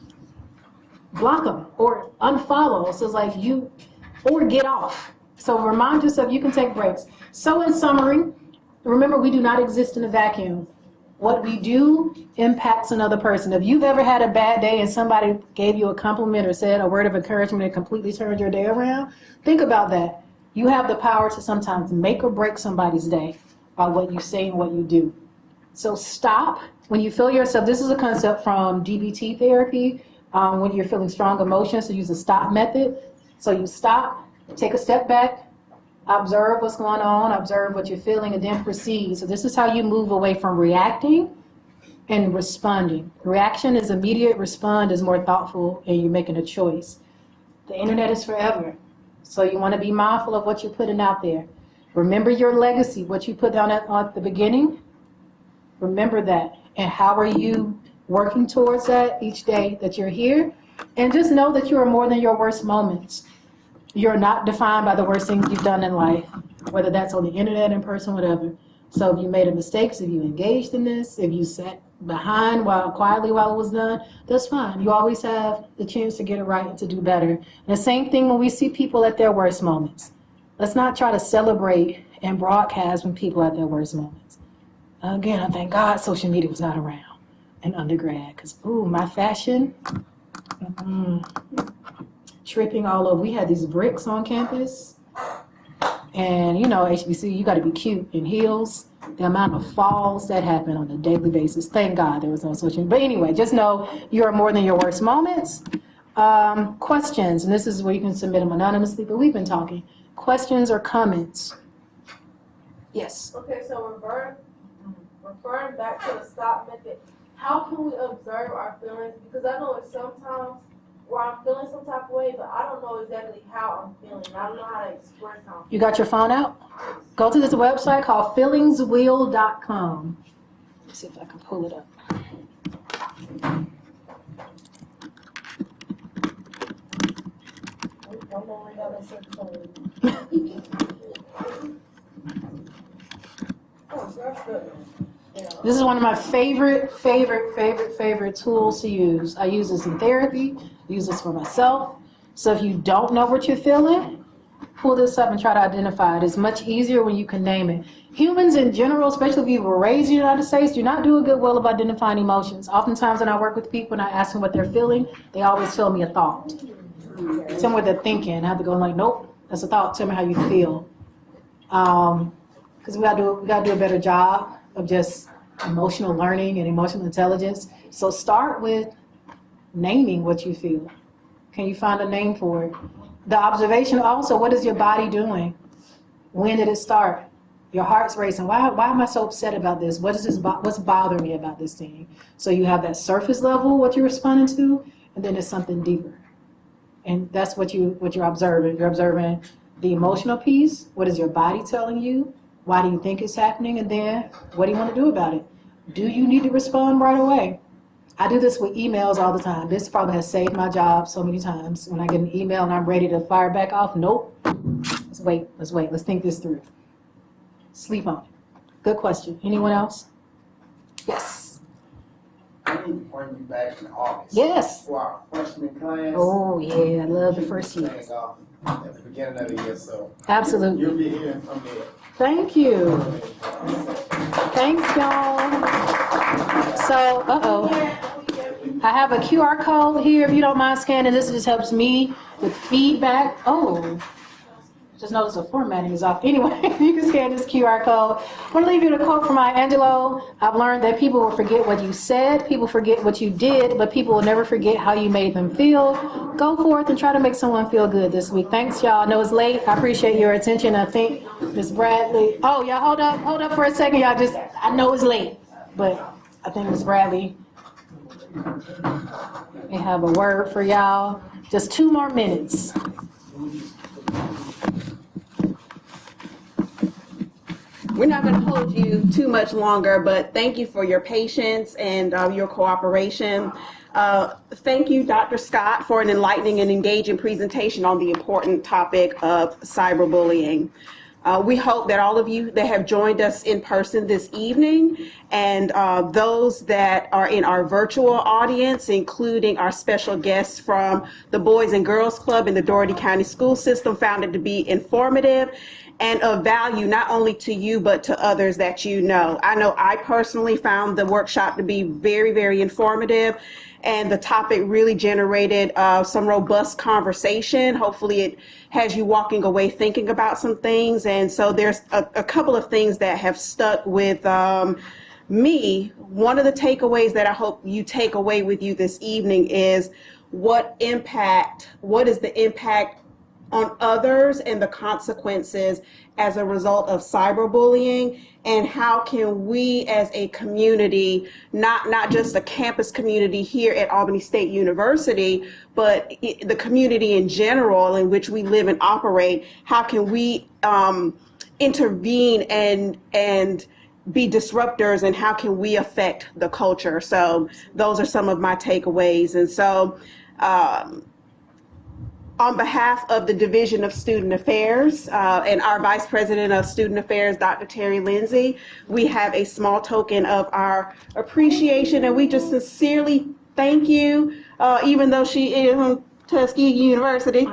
Speaker 4: Block them or unfollow. So it's like or get off. So remind yourself you can take breaks. So in summary, remember we do not exist in a vacuum. What we do impacts another person. If you've ever had a bad day and somebody gave you a compliment or said a word of encouragement that completely turned your day around, think about that. You have the power to sometimes make or break somebody's day by what you say and what you do. So stop when you feel yourself. This is a concept from DBT therapy. When you're feeling strong emotions, so use the stop method. So you stop, take a step back, observe what's going on, observe what you're feeling, and then proceed. So this is how you move away from reacting and responding. Reaction is immediate, respond is more thoughtful, and you're making a choice. The internet is forever. So you want to be mindful of what you're putting out there. Remember your legacy, what you put down at the beginning. Remember that. And how are you working towards that each day that you're here? And just know that you are more than your worst moments. You're not defined by the worst things you've done in life, whether that's on the internet, in person, whatever. So if you made a mistake, if you engaged in this, if you sat behind quietly while it was done, that's fine. You always have the chance to get it right and to do better. And the same thing when we see people at their worst moments. Let's not try to celebrate and broadcast when people at their worst moments. Again, I thank God social media was not around in undergrad because, my fashion, Tripping all over. We had these bricks on campus. And you know, HBC, you got to be cute in heels. The amount of falls that happen on a daily basis. Thank God there was no such thing. But anyway, just know you are more than your worst moments. Questions, and this is where you can submit them anonymously, but we've been talking. Questions or comments? Yes.
Speaker 15: Okay, so referring back to the stop method, how can we observe our feelings? Because I know it's sometimes where I'm feeling some type of way, but I don't know exactly how I'm feeling. I don't know how to express how I'm feeling.
Speaker 4: You got your phone out? Go to this website called feelingswheel.com. Let's see if I can pull it up. This is one of my favorite tools to use. I use this in therapy. I use this for myself. So if you don't know what you're feeling, pull this up and try to identify it. It's much easier when you can name it. Humans in general, especially if you were raised in the United States, do not do a good well of identifying emotions. Oftentimes when I work with people and I ask them what they're feeling, they always tell me a thought. Tell me what they're thinking. I have to go like, nope, that's a thought. Tell me how you feel. Because we gotta do a better job of just emotional learning and emotional intelligence. So start with naming what you feel. Can you find a name for it? The observation also, what is your body doing? When did it start? Your heart's racing. Why am I so upset about this? What's bothering me about this thing? So you have that surface level, what you're responding to, and then there's something deeper. And that's what you're observing. You're observing the emotional piece. What is your body telling you? Why do you think it's happening? And then what do you want to do about it? Do you need to respond right away? I do this with emails all the time. This probably has saved my job so many times. When I get an email and I'm ready to fire back off, nope. Let's wait. Let's think this through. Sleep on it. Good question. Anyone else? Yes.
Speaker 11: I need to bring you back in August.
Speaker 4: Yes.
Speaker 11: For our freshman class.
Speaker 4: Oh, yeah. I love the first year.
Speaker 11: At the beginning of the year, so.
Speaker 4: Absolutely.
Speaker 11: You'll be hearing from me.
Speaker 4: Thank you. Thanks, y'all. So, I have a QR code here. If you don't mind scanning, this just helps me with feedback. Oh, just noticed the formatting is off. Anyway, you can scan this QR code. I want to leave you with a quote from Maya Angelou. I've learned that people will forget what you said, people forget what you did, but people will never forget how you made them feel. Go forth and try to make someone feel good this week. Thanks, y'all. I know it's late. I appreciate your attention. I think Ms. Bradley. Oh, y'all, hold up for a second. Y'all I know it's late, but I think Ms. Bradley may have a word for y'all. Just 2 more minutes.
Speaker 3: We're not going to hold you too much longer, but thank you for your patience and your cooperation. Thank you, Dr. Scott, for an enlightening and engaging presentation on the important topic of cyberbullying. We hope that all of you that have joined us in person this evening and those that are in our virtual audience, including our special guests from the Boys and Girls Club in the Dougherty County School System, found it to be informative and of value not only to you but to others that you know. I know I personally found the workshop to be very, very informative, and the topic really generated some robust conversation. Hopefully it has you walking away thinking about some things. And so there's a couple of things that have stuck with me. One of the takeaways that I hope you take away with you this evening is what is the impact on others and the consequences as a result of cyberbullying, and how can we as a community, not just a campus community here at Albany State University, but the community in general in which we live and operate, how can we intervene and be disruptors, and how can we affect the culture? So those are some of my takeaways. And so on behalf of the Division of Student Affairs and our Vice President of Student Affairs, Dr. Terry Lindsay, we have a small token of our appreciation, and we just sincerely thank you, even though she is from Tuskegee University.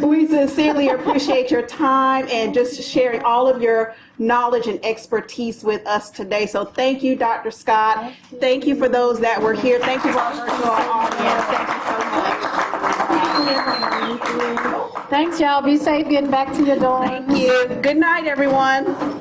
Speaker 3: We sincerely appreciate your time and just sharing all of your knowledge and expertise with us today. So thank you, Dr. Scott. Thank you for those that were here. Thank you for our virtual audience. Thank you so much.
Speaker 4: Thanks, y'all. Be safe getting back to your dorms.
Speaker 3: Thank you. Good night, everyone.